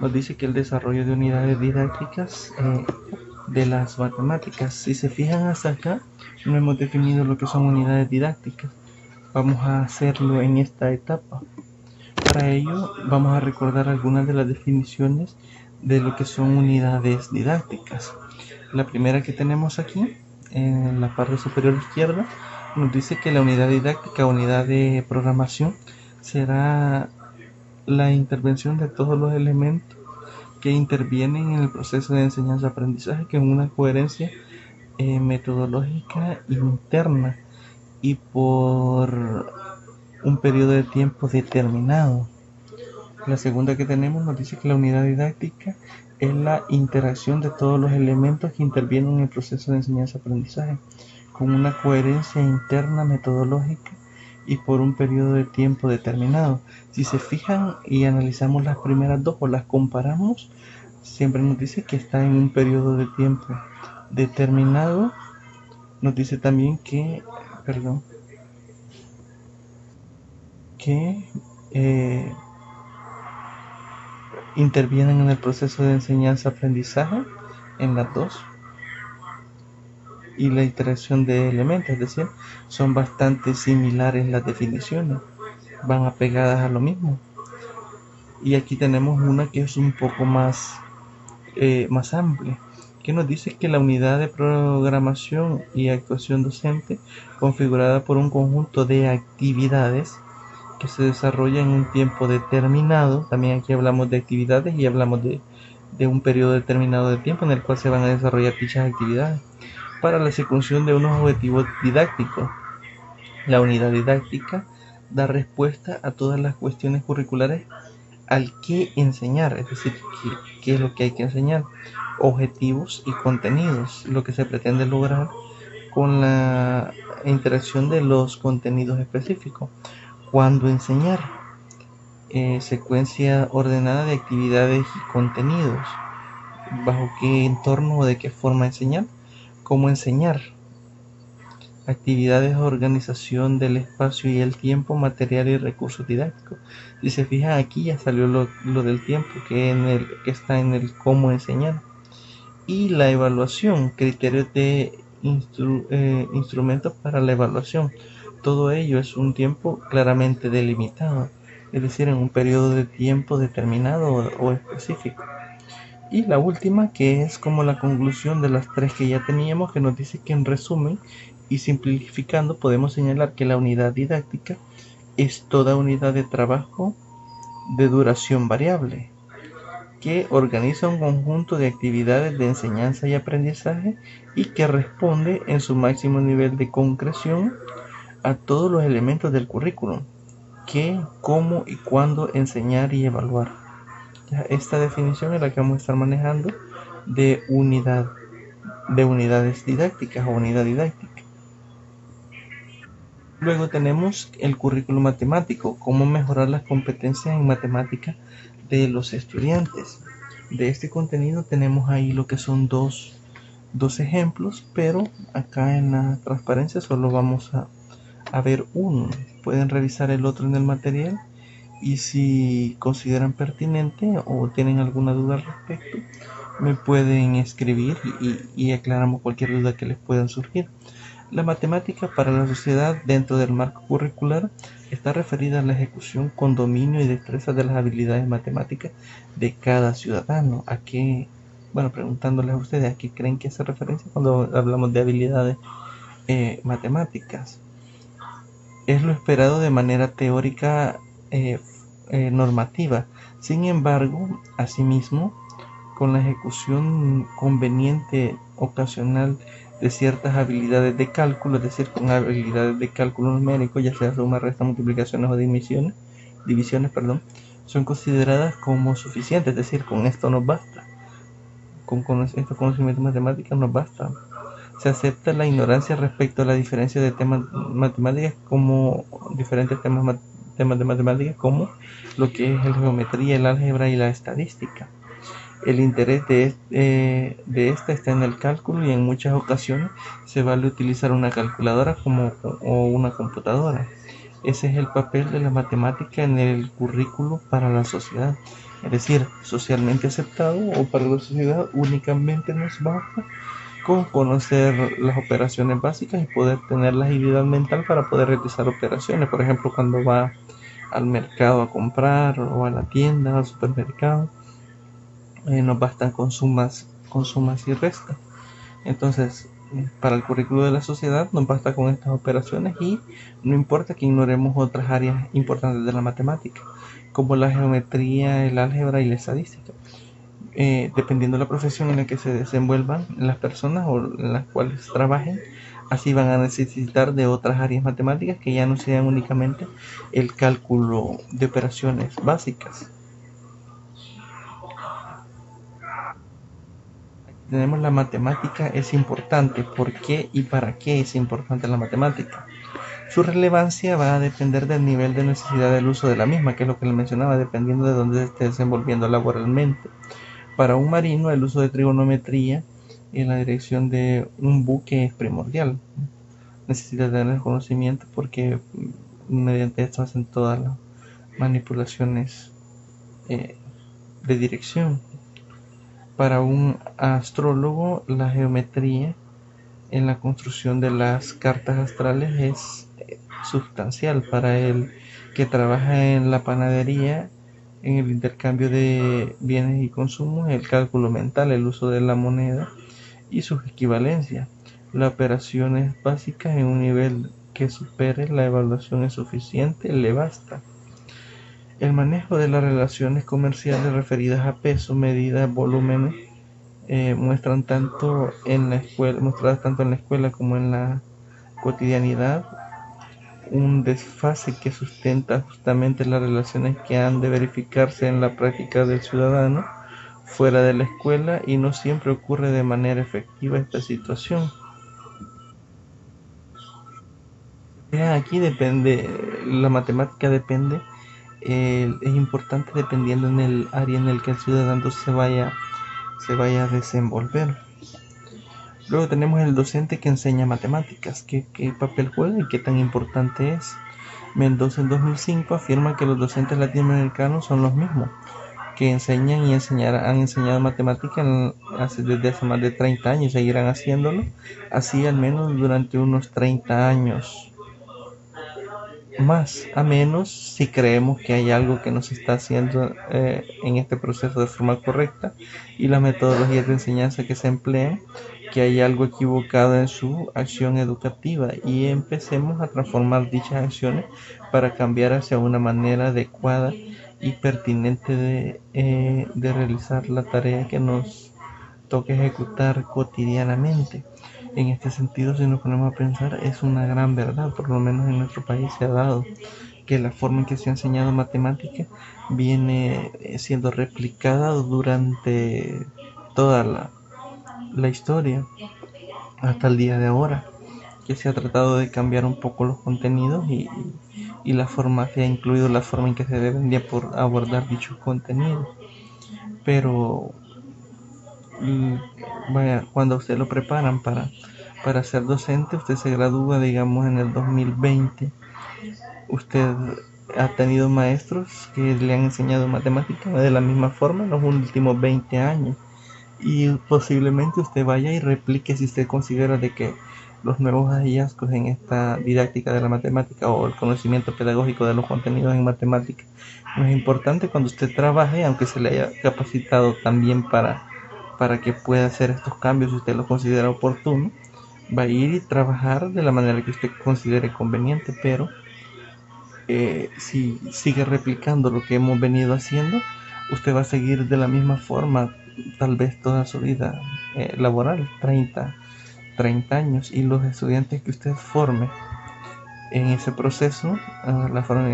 nos dice que el desarrollo de unidades didácticas de las matemáticas. Si se fijan hasta acá, no hemos definido lo que son unidades didácticas. Vamos a hacerlo en esta etapa. Para ello vamos a recordar algunas de las definiciones de lo que son unidades didácticas. La primera que tenemos aquí, en la parte superior izquierda, nos dice que la unidad didáctica, unidad de programación, será la intervención de todos los elementos que intervienen en el proceso de enseñanza-aprendizaje con una coherencia metodológica interna y por un periodo de tiempo determinado. La segunda que tenemos nos dice que la unidad didáctica es la interacción de todos los elementos que intervienen en el proceso de enseñanza-aprendizaje con una coherencia interna metodológica y por un periodo de tiempo determinado. Si se fijan y analizamos las primeras dos o las comparamos, siempre nos dice que está en un periodo de tiempo determinado. Nos dice también que intervienen en el proceso de enseñanza-aprendizaje en las dos, y la interacción de elementos, es decir, son bastante similares las definiciones, van apegadas a lo mismo. Y aquí tenemos una que es un poco más amplia, que nos dice que la unidad de programación y actuación docente, configurada por un conjunto de actividades que se desarrolla en un tiempo determinado. También aquí hablamos de actividades y hablamos de un periodo determinado de tiempo en el cual se van a desarrollar dichas actividades para la ejecución de unos objetivos didácticos. La unidad didáctica da respuesta a todas las cuestiones curriculares al qué enseñar, es decir, qué es lo que hay que enseñar, objetivos y contenidos, lo que se pretende lograr con la interacción de los contenidos específicos. Cuándo enseñar, secuencia ordenada de actividades y contenidos, bajo qué entorno o de qué forma enseñar, cómo enseñar, actividades de organización del espacio y el tiempo, material y recursos didácticos. Si se fijan aquí ya salió lo del tiempo que está en el cómo enseñar. Y la evaluación, criterios de instrumentos para la evaluación. Todo ello es un tiempo claramente delimitado, es decir, en un periodo de tiempo determinado o específico. Y la última, que es como la conclusión de las tres que ya teníamos, que nos dice que en resumen y simplificando podemos señalar que la unidad didáctica es toda unidad de trabajo de duración variable que organiza un conjunto de actividades de enseñanza y aprendizaje y que responde en su máximo nivel de concreción a todos los elementos del currículum: qué, cómo y cuándo enseñar y evaluar. Ya, esta definición es la que vamos a estar manejando de unidades didácticas o unidad didáctica. Luego tenemos el currículo matemático, cómo mejorar las competencias en matemática de los estudiantes. De este contenido tenemos ahí lo que son dos ejemplos, pero acá en la transparencia solo vamos a ver uno. Pueden revisar el otro en el material y si consideran pertinente o tienen alguna duda al respecto, me pueden escribir y aclaramos cualquier duda que les pueda surgir. La matemática para la sociedad dentro del marco curricular está referida a la ejecución con dominio y destreza de las habilidades matemáticas de cada ciudadano. ¿A qué? Bueno, preguntándoles a ustedes, ¿a qué creen que hace referencia cuando hablamos de habilidades matemáticas? Es lo esperado de manera teórica normativa. Sin embargo, asimismo, con la ejecución conveniente ocasional de ciertas habilidades de cálculo, es decir, con habilidades de cálculo numérico, ya sea suma, resta, multiplicaciones o divisiones, son consideradas como suficientes, es decir, con esto nos basta, con estos conocimientos matemáticos nos basta. Se acepta la ignorancia respecto a la diferencia de temas matemáticas como diferentes temas de matemáticas como lo que es la geometría, el álgebra y la estadística. El interés de esta está en el cálculo y en muchas ocasiones se vale utilizar una calculadora o una computadora. Ese es el papel de la matemática en el currículo para la sociedad. Es decir, socialmente aceptado o para la sociedad únicamente nos basta con conocer las operaciones básicas y poder tener la agilidad mental para poder realizar operaciones. Por ejemplo, cuando va al mercado a comprar o a la tienda, al supermercado, nos bastan con sumas y restas. Entonces, para el currículo de la sociedad nos basta con estas operaciones y no importa que ignoremos otras áreas importantes de la matemática, como la geometría, el álgebra y la estadística. Dependiendo de la profesión en la que se desenvuelvan las personas o en las cuales trabajen, así van a necesitar de otras áreas matemáticas que ya no sean únicamente el cálculo de operaciones básicas. Tenemos la matemática es importante. ¿Por qué y para qué es importante la matemática? Su relevancia va a depender del nivel de necesidad del uso de la misma, que es lo que le mencionaba, dependiendo de dónde se esté desenvolviendo laboralmente. Para un marino, el uso de trigonometría en la dirección de un buque es primordial. Necesita tener conocimiento porque mediante esto hacen todas las manipulaciones de dirección. Para un astrólogo, la geometría en la construcción de las cartas astrales es sustancial. Para el que trabaja en la panadería, en el intercambio de bienes y consumos, el cálculo mental, el uso de la moneda y sus equivalencias. Las operaciones básicas en un nivel que supere la evaluación es suficiente, le basta. El manejo de las relaciones comerciales referidas a peso, medidas, volúmenes, mostradas tanto en la escuela como en la cotidianidad un desfase que sustenta justamente las relaciones que han de verificarse en la práctica del ciudadano fuera de la escuela, y no siempre ocurre de manera efectiva esta situación. Aquí depende, la matemática depende, es importante dependiendo en el área en el que el ciudadano se vaya a desenvolver. Luego tenemos el docente que enseña matemáticas. ¿Qué papel juega y qué tan importante es? Mendoza en 2005 afirma que los docentes latinoamericanos son los mismos que enseñan y han enseñado matemáticas desde hace más de 30 años y seguirán haciéndolo así al menos durante unos 30 años más, a menos si creemos que hay algo que no se está haciendo en este proceso de forma correcta y las metodologías de enseñanza que se emplean, que hay algo equivocado en su acción educativa, y empecemos a transformar dichas acciones para cambiar hacia una manera adecuada y pertinente de realizar la tarea que nos toca ejecutar cotidianamente. En este sentido, si nos ponemos a pensar, es una gran verdad, por lo menos en nuestro país se ha dado, que la forma en que se ha enseñado matemática viene siendo replicada durante toda la historia, hasta el día de ahora, que se ha tratado de cambiar un poco los contenidos y la forma, se ha incluido la forma en que se deben de abordar dichos contenidos. Pero vaya, cuando usted lo preparan para ser docente, usted se gradúa, digamos, en el 2020, usted ha tenido maestros que le han enseñado matemáticas de la misma forma en los últimos 20 años, y posiblemente usted vaya y replique si usted considera de que los nuevos hallazgos en esta didáctica de la matemática o el conocimiento pedagógico de los contenidos en matemática no es importante. Cuando usted trabaje, aunque se le haya capacitado también para que pueda hacer estos cambios, si usted lo considera oportuno, va a ir y trabajar de la manera que usted considere conveniente. Pero si sigue replicando lo que hemos venido haciendo, usted va a seguir de la misma forma tal vez toda su vida laboral, 30 años, y los estudiantes que usted forme en ese proceso, en la forma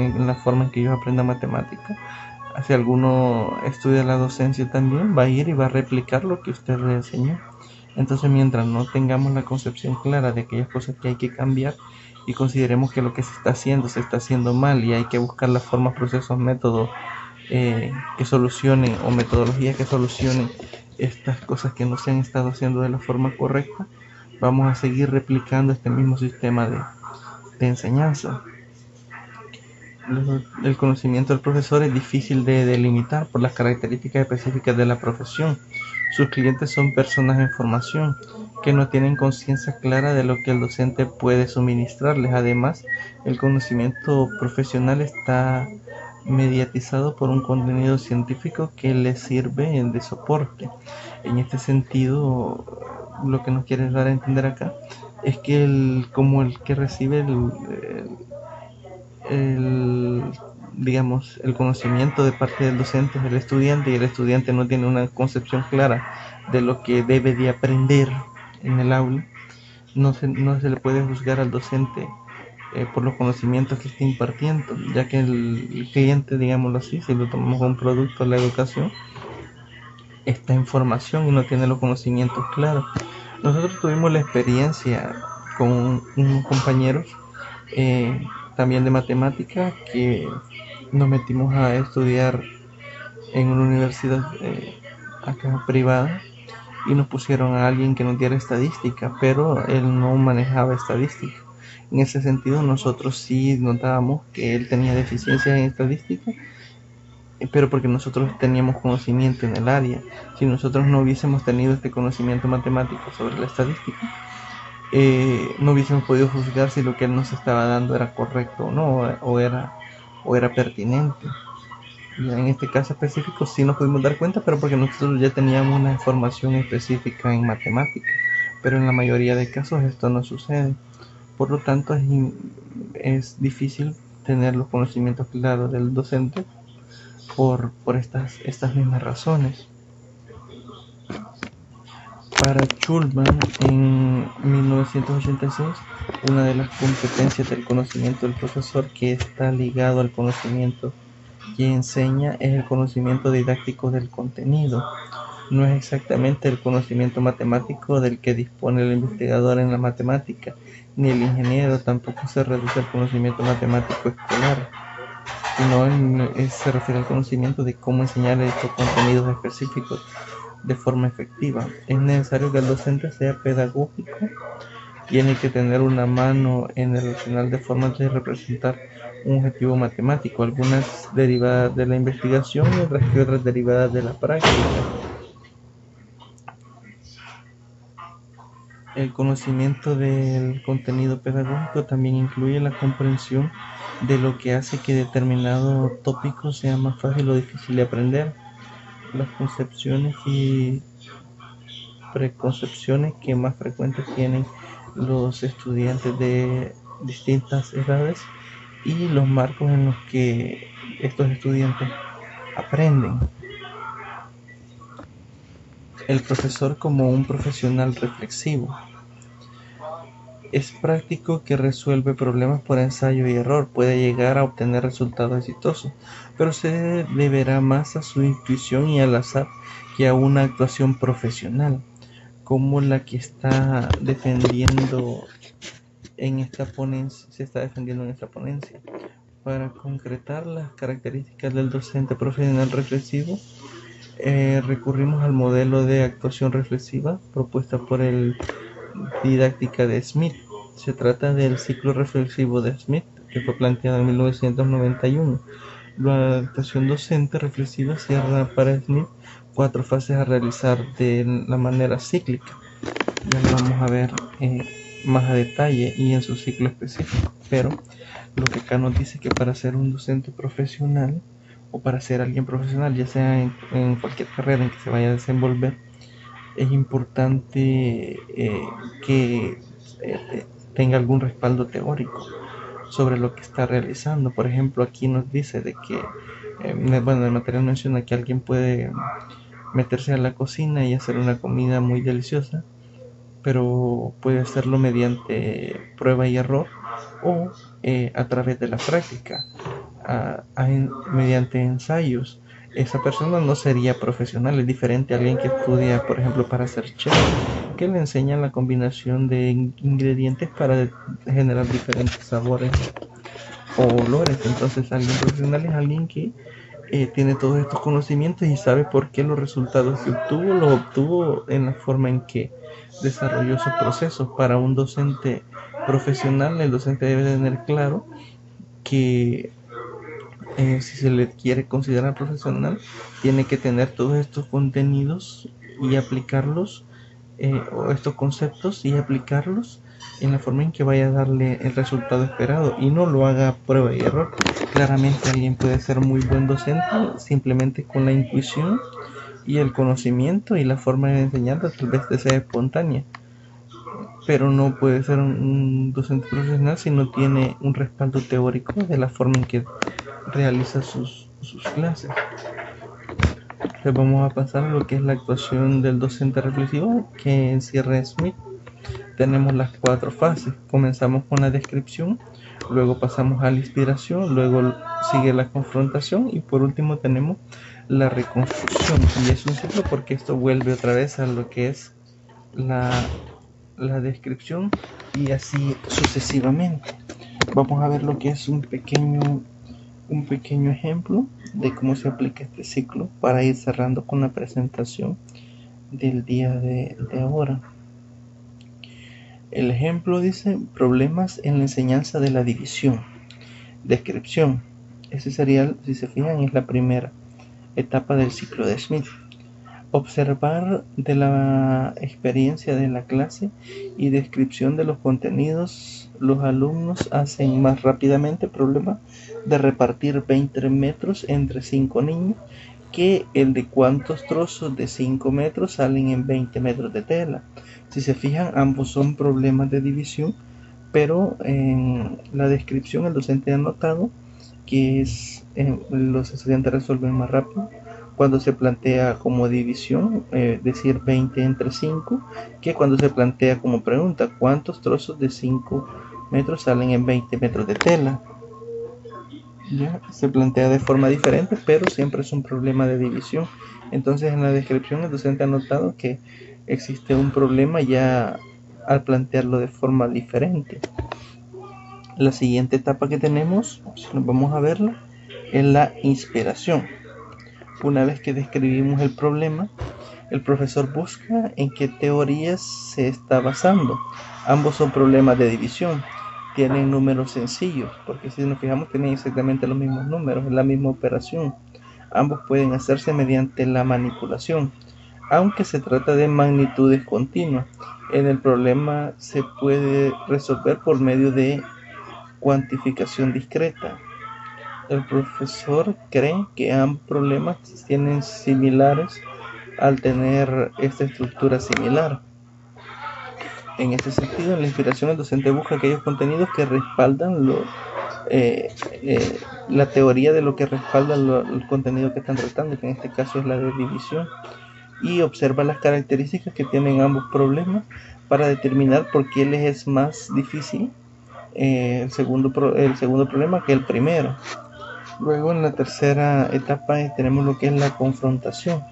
en que ellos aprendan matemática, si alguno estudia la docencia también, va a ir y va a replicar lo que usted le enseñó. Entonces, mientras no tengamos la concepción clara de aquellas cosas que hay que cambiar y consideremos que lo que se está haciendo mal y hay que buscar las formas, procesos, métodos que solucionen, o metodologías que solucionen estas cosas que no se han estado haciendo de la forma correcta, vamos a seguir replicando este mismo sistema de enseñanza. El conocimiento del profesor es difícil de delimitar por las características específicas de la profesión. Sus clientes son personas en formación que no tienen conciencia clara de lo que el docente puede suministrarles. Además, el conocimiento profesional está mediatizado por un contenido científico que les sirve de soporte. En este sentido, lo que nos quiere dar a entender acá es que como el que recibe el, digamos, el conocimiento de parte del docente es el estudiante, y el estudiante no tiene una concepción clara de lo que debe de aprender en el aula, no se le puede juzgar al docente por los conocimientos que está impartiendo, ya que el cliente, digámoslo así, si lo tomamos como un producto de la educación, está en formación y no tiene los conocimientos claros. Nosotros tuvimos la experiencia con unos compañeros también de matemática, que nos metimos a estudiar en una universidad acá privada, y nos pusieron a alguien que nos diera estadística, pero él no manejaba estadística. En ese sentido, nosotros sí notábamos que él tenía deficiencias en estadística, pero porque nosotros teníamos conocimiento en el área. Si nosotros no hubiésemos tenido este conocimiento matemático sobre la estadística, no hubiésemos podido juzgar si lo que él nos estaba dando era correcto o no, o era pertinente. Y en este caso específico sí nos pudimos dar cuenta, pero porque nosotros ya teníamos una formación específica en matemática, pero en la mayoría de casos esto no sucede. Por lo tanto, es difícil tener los conocimientos claros del docente por estas mismas razones. Para Schulman, en 1986, una de las competencias del conocimiento del profesor que está ligado al conocimiento que enseña es el conocimiento didáctico del contenido. No es exactamente el conocimiento matemático del que dispone el investigador en la matemática, ni el ingeniero. Tampoco se reduce al conocimiento matemático escolar, sino se refiere al conocimiento de cómo enseñar estos contenidos específicos de forma efectiva. Es necesario que el docente sea pedagógico, tiene que tener una mano en el arsenal de formas de representar un objetivo matemático, algunas derivadas de la investigación y otras derivadas de la práctica. El conocimiento del contenido pedagógico también incluye la comprensión de lo que hace que determinado tópico sea más fácil o difícil de aprender. Las concepciones y preconcepciones que más frecuentes tienen los estudiantes de distintas edades y los marcos en los que estos estudiantes aprenden. El profesor como un profesional reflexivo. Es práctico que resuelve problemas por ensayo y error, puede llegar a obtener resultados exitosos, pero se deberá más a su intuición y al azar que a una actuación profesional, como la que está defendiendo en esta ponencia, se está defendiendo en esta ponencia. Para concretar las características del docente profesional reflexivo, recurrimos al modelo de actuación reflexiva propuesta por el didáctica de Smith. Se trata del ciclo reflexivo de Smith, que fue planteado en 1991. La actuación docente reflexiva cierra para Smith 4 fases a realizar de la manera cíclica. Ya lo vamos a ver más a detalle y en su ciclo específico, pero lo que acá nos dice que para ser un docente profesional o para ser alguien profesional, ya sea en cualquier carrera en que se vaya a desenvolver, es importante que tenga algún respaldo teórico sobre lo que está realizando. Por ejemplo, aquí nos dice de que, bueno, el material menciona que alguien puede meterse a la cocina y hacer una comida muy deliciosa, pero puede hacerlo mediante prueba y error o a través de la práctica, mediante ensayos. Esa persona no sería profesional, es diferente a alguien que estudia, por ejemplo, para ser chef, que le enseñan la combinación de ingredientes para generar diferentes sabores o olores. Entonces, alguien profesional es alguien que tiene todos estos conocimientos y sabe por qué los resultados que obtuvo los obtuvo en la forma en que desarrolló esos procesos. Para un docente profesional, el docente debe tener claro que si se le quiere considerar profesional, tiene que tener todos estos contenidos y aplicarlos, o estos conceptos y aplicarlos en la forma en que vaya a darle el resultado esperado y no lo haga prueba y error. Claramente alguien puede ser muy buen docente simplemente con la intuición y el conocimiento, y la forma de enseñar tal vez sea espontánea, pero no puede ser un docente profesional si no tiene un respaldo teórico de la forma en que realiza sus clases. Entonces vamos a pasar a lo que es la actuación del docente reflexivo, que encierra Smith. Tenemos las 4 fases. Comenzamos con la descripción, luego pasamos a la inspiración, luego sigue la confrontación y por último tenemos la reconstrucción. Y es un ciclo porque esto vuelve otra vez a lo que es la descripción y así sucesivamente. Vamos a ver lo que es un pequeño ejemplo de cómo se aplica este ciclo para ir cerrando con la presentación del día de ahora. El ejemplo dice: problemas en la enseñanza de la división. Descripción. Ese sería, si se fijan, es la primera etapa del ciclo de Smith. Observar de la experiencia de la clase y descripción de los contenidos. Los alumnos hacen más rápidamente el problema de repartir 20 metros entre 5 niños que el de cuántos trozos de 5 metros salen en 20 metros de tela. Si se fijan, ambos son problemas de división, pero en la descripción el docente ha notado que los estudiantes resuelven más rápido cuando se plantea como división, decir 20 entre 5, que cuando se plantea como pregunta: ¿cuántos trozos de 5 metros salen en 20 metros de tela? Ya se plantea de forma diferente, pero siempre es un problema de división. Entonces, en la descripción el docente ha notado que existe un problema ya al plantearlo de forma diferente. La siguiente etapa que tenemos, si nos vamos a verla, es la inspiración. Una vez que describimos el problema, el profesor busca en qué teorías se está basando. Ambos son problemas de división. Tienen números sencillos, porque si nos fijamos tienen exactamente los mismos números, es la misma operación. Ambos pueden hacerse mediante la manipulación, aunque se trata de magnitudes continuas. En el problema se puede resolver por medio de cuantificación discreta. El profesor cree que ambos problemas tienen similares al tener esta estructura similar. En este sentido, en la inspiración, el docente busca aquellos contenidos que respaldan la teoría de lo que respalda el contenido que están tratando, que en este caso es la de división, y observa las características que tienen ambos problemas para determinar por qué les es más difícil el segundo problema que el primero. Luego, en la tercera etapa tenemos lo que es la confrontación.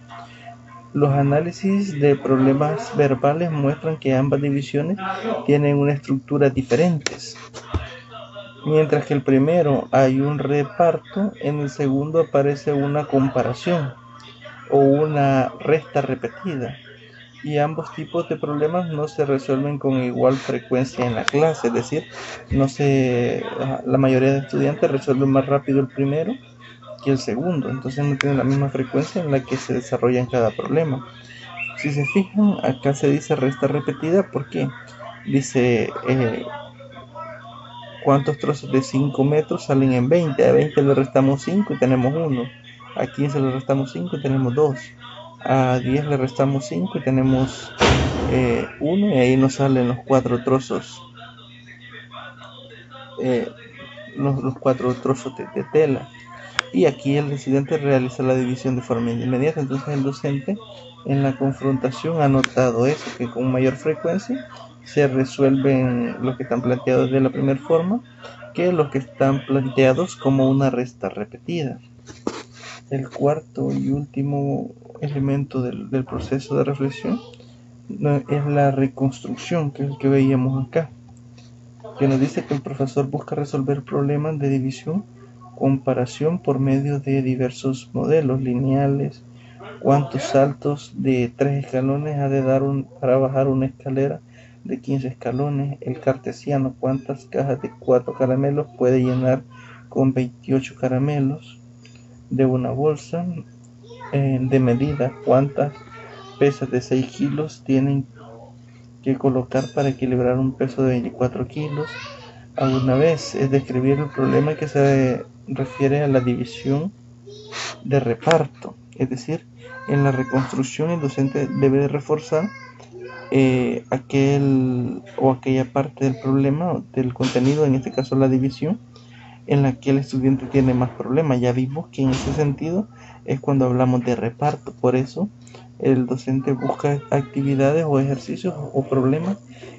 Los análisis de problemas verbales muestran que ambas divisiones tienen una estructura diferentes. Mientras que el primero hay un reparto, en el segundo aparece una comparación o una resta repetida. Y ambos tipos de problemas no se resuelven con igual frecuencia en la clase, es decir, la mayoría de estudiantes resuelven más rápido el primero que el segundo, entonces no tienen la misma frecuencia en la que se desarrolla cada problema. Si se fijan, acá se dice resta repetida porque dice cuántos trozos de 5 metros salen en 20. A 20 le restamos 5 y tenemos 1. A 15 le restamos 5 y tenemos 2. A 10 le restamos 5 y tenemos 1, y ahí nos salen los 4 trozos, los 4 trozos de tela. y aquí el estudiante realiza la división de forma inmediata. Entonces el docente en la confrontación ha notado eso, que con mayor frecuencia se resuelven los que están planteados de la primera forma que los que están planteados como una resta repetida. El cuarto y último elemento del proceso de reflexión es la reconstrucción, que es el que veíamos acá, que nos dice que el profesor busca resolver problemas de división, comparación por medio de diversos modelos lineales. ¿Cuántos saltos de 3 escalones ha de dar para bajar una escalera de 15 escalones? El cartesiano, ¿cuántas cajas de 4 caramelos puede llenar con 28 caramelos de una bolsa? De medida, ¿cuántas pesas de 6 kilos tienen que colocar para equilibrar un peso de 24 kilos? Alguna vez es describir el problema que se refiere a la división de reparto, es decir, en la reconstrucción el docente debe de reforzar aquel o aquella parte del problema, del contenido, en este caso la división, en la que el estudiante tiene más problemas. Ya vimos que en ese sentido es cuando hablamos de reparto, por eso el docente busca actividades o ejercicios o problemas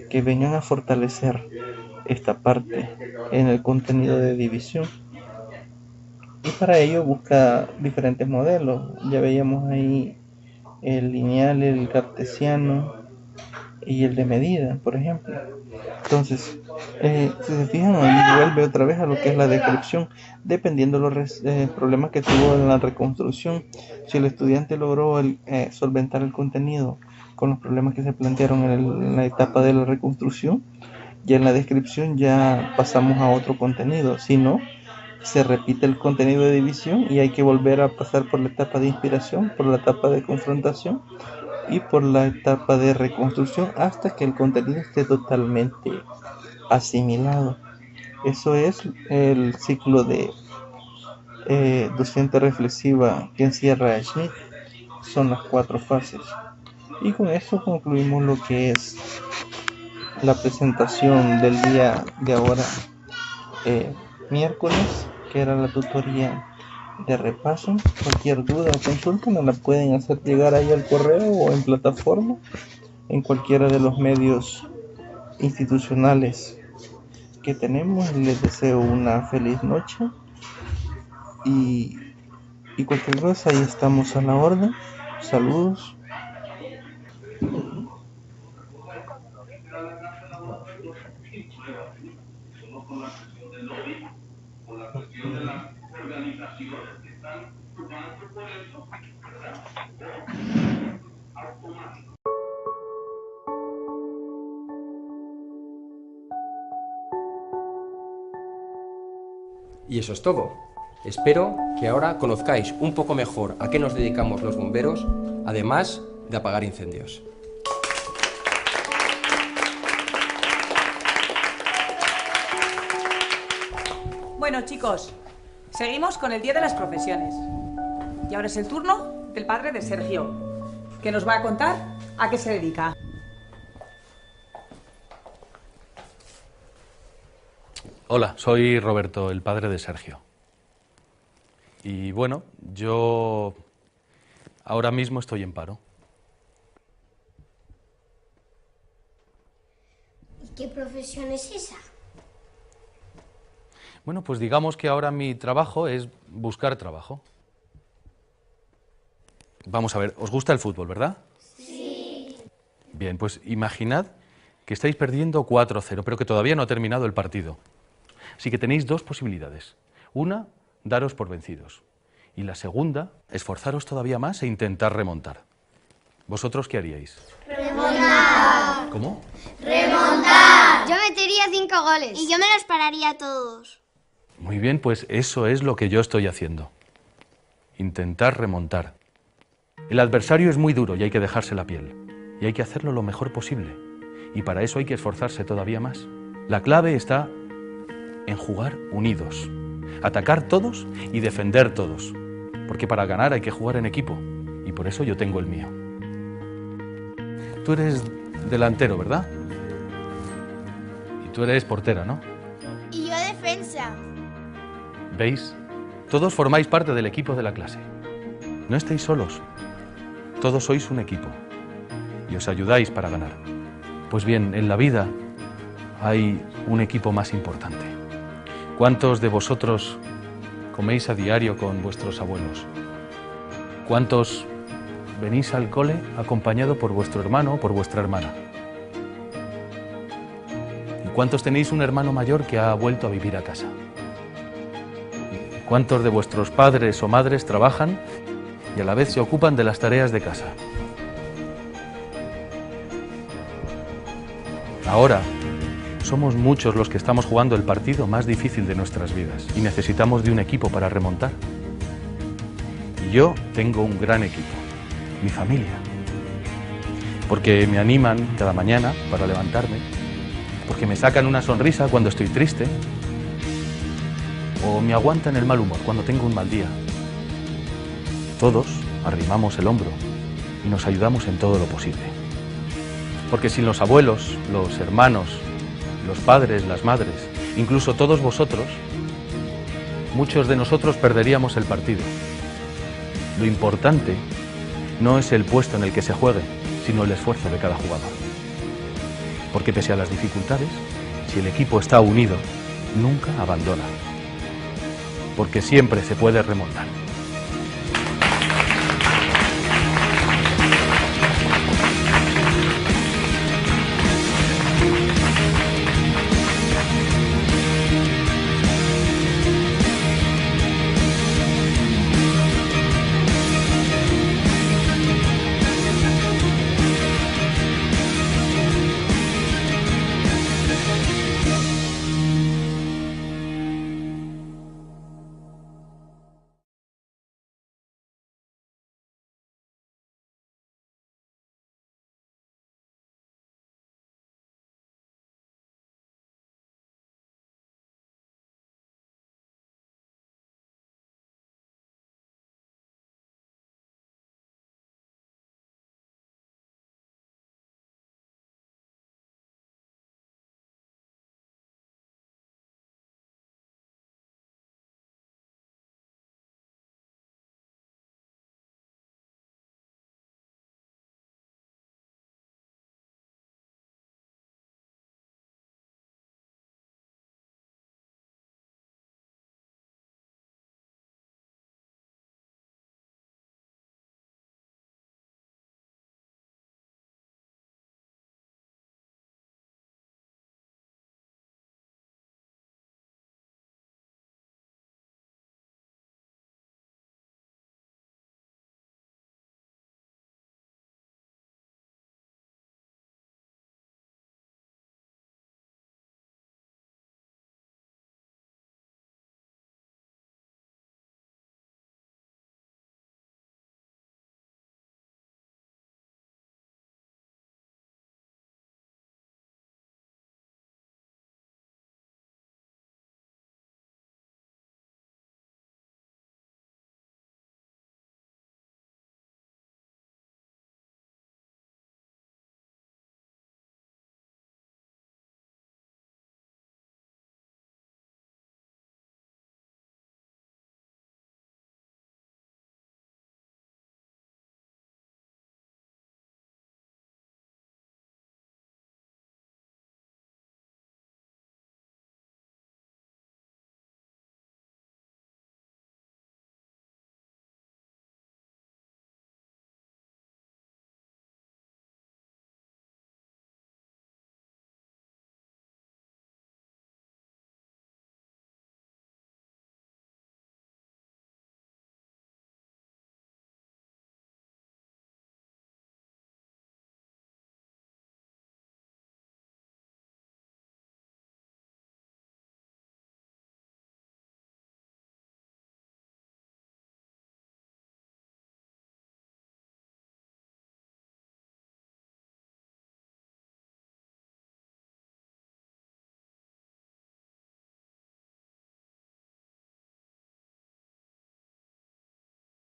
que vengan a fortalecer esta parte en el contenido de división. Y para ello busca diferentes modelos. Ya veíamos ahí el lineal, el cartesiano y el de medida, por ejemplo. Entonces, si se fijan, ahí vuelve otra vez a lo que es la descripción, dependiendo de los problemas que tuvo en la reconstrucción. Si el estudiante logró solventar el contenido con los problemas que se plantearon en la etapa de la reconstrucción, ya en la descripción ya pasamos a otro contenido. Si no, se repite el contenido de división y hay que volver a pasar por la etapa de inspiración, por la etapa de confrontación y por la etapa de reconstrucción hasta que el contenido esté totalmente asimilado. Eso es el ciclo de docente reflexiva que encierra a Schmidt. Son las 4 fases. Y con eso concluimos lo que es la presentación del día de ahora, miércoles, que era la tutoría de repaso. Cualquier duda o consulta nos la pueden hacer llegar ahí al correo o en plataforma, en cualquiera de los medios institucionales que tenemos. Les deseo una feliz noche y cualquier cosa, ahí estamos a la orden. Saludos. Y eso es todo. Espero que ahora conozcáis un poco mejor a qué nos dedicamos los bomberos, además de apagar incendios. Bueno, chicos, seguimos con el Día de las Profesiones. Y ahora es el turno del padre de Sergio, que nos va a contar a qué se dedica. Hola, soy Roberto, el padre de Sergio. Y bueno, yo ahora mismo estoy en paro. ¿Y qué profesión es esa? Bueno, pues digamos que ahora mi trabajo es buscar trabajo. Vamos a ver, ¿os gusta el fútbol, verdad? Sí. Bien, pues imaginad que estáis perdiendo 4-0, pero que todavía no ha terminado el partido. Así que tenéis 2 posibilidades. Una, daros por vencidos. Y la segunda, esforzaros todavía más e intentar remontar. ¿Vosotros qué haríais? Remontar. ¿Cómo? Remontar. Yo metería 5 goles. Y yo me los pararía a todos. Muy bien, pues eso es lo que yo estoy haciendo. Intentar remontar. El adversario es muy duro y hay que dejarse la piel. Y hay que hacerlo lo mejor posible. Y para eso hay que esforzarse todavía más. La clave está en jugar unidos. Atacar todos y defender todos. Porque para ganar hay que jugar en equipo. Y por eso yo tengo el mío. Tú eres delantero, ¿verdad? Y tú eres portera, ¿no? Y yo defensa. ¿Veis? Todos formáis parte del equipo de la clase. No estáis solos. Todos sois un equipo y os ayudáis para ganar. Pues bien, en la vida hay un equipo más importante. ¿Cuántos de vosotros coméis a diario con vuestros abuelos? ¿Cuántos venís al cole acompañado por vuestro hermano o por vuestra hermana? ¿Y cuántos tenéis un hermano mayor que ha vuelto a vivir a casa? ¿Cuántos de vuestros padres o madres trabajan y a la vez se ocupan de las tareas de casa? Ahora somos muchos los que estamos jugando el partido más difícil de nuestras vidas y necesitamos de un equipo para remontar. Y yo tengo un gran equipo, mi familia, porque me animan cada mañana para levantarme, porque me sacan una sonrisa cuando estoy triste o me aguantan el mal humor cuando tengo un mal día. Todos arrimamos el hombro y nos ayudamos en todo lo posible. Porque sin los abuelos, los hermanos, los padres, las madres, incluso todos vosotros, muchos de nosotros perderíamos el partido. Lo importante no es el puesto en el que se juegue, sino el esfuerzo de cada jugador. Porque pese a las dificultades, si el equipo está unido, nunca abandona. Porque siempre se puede remontar.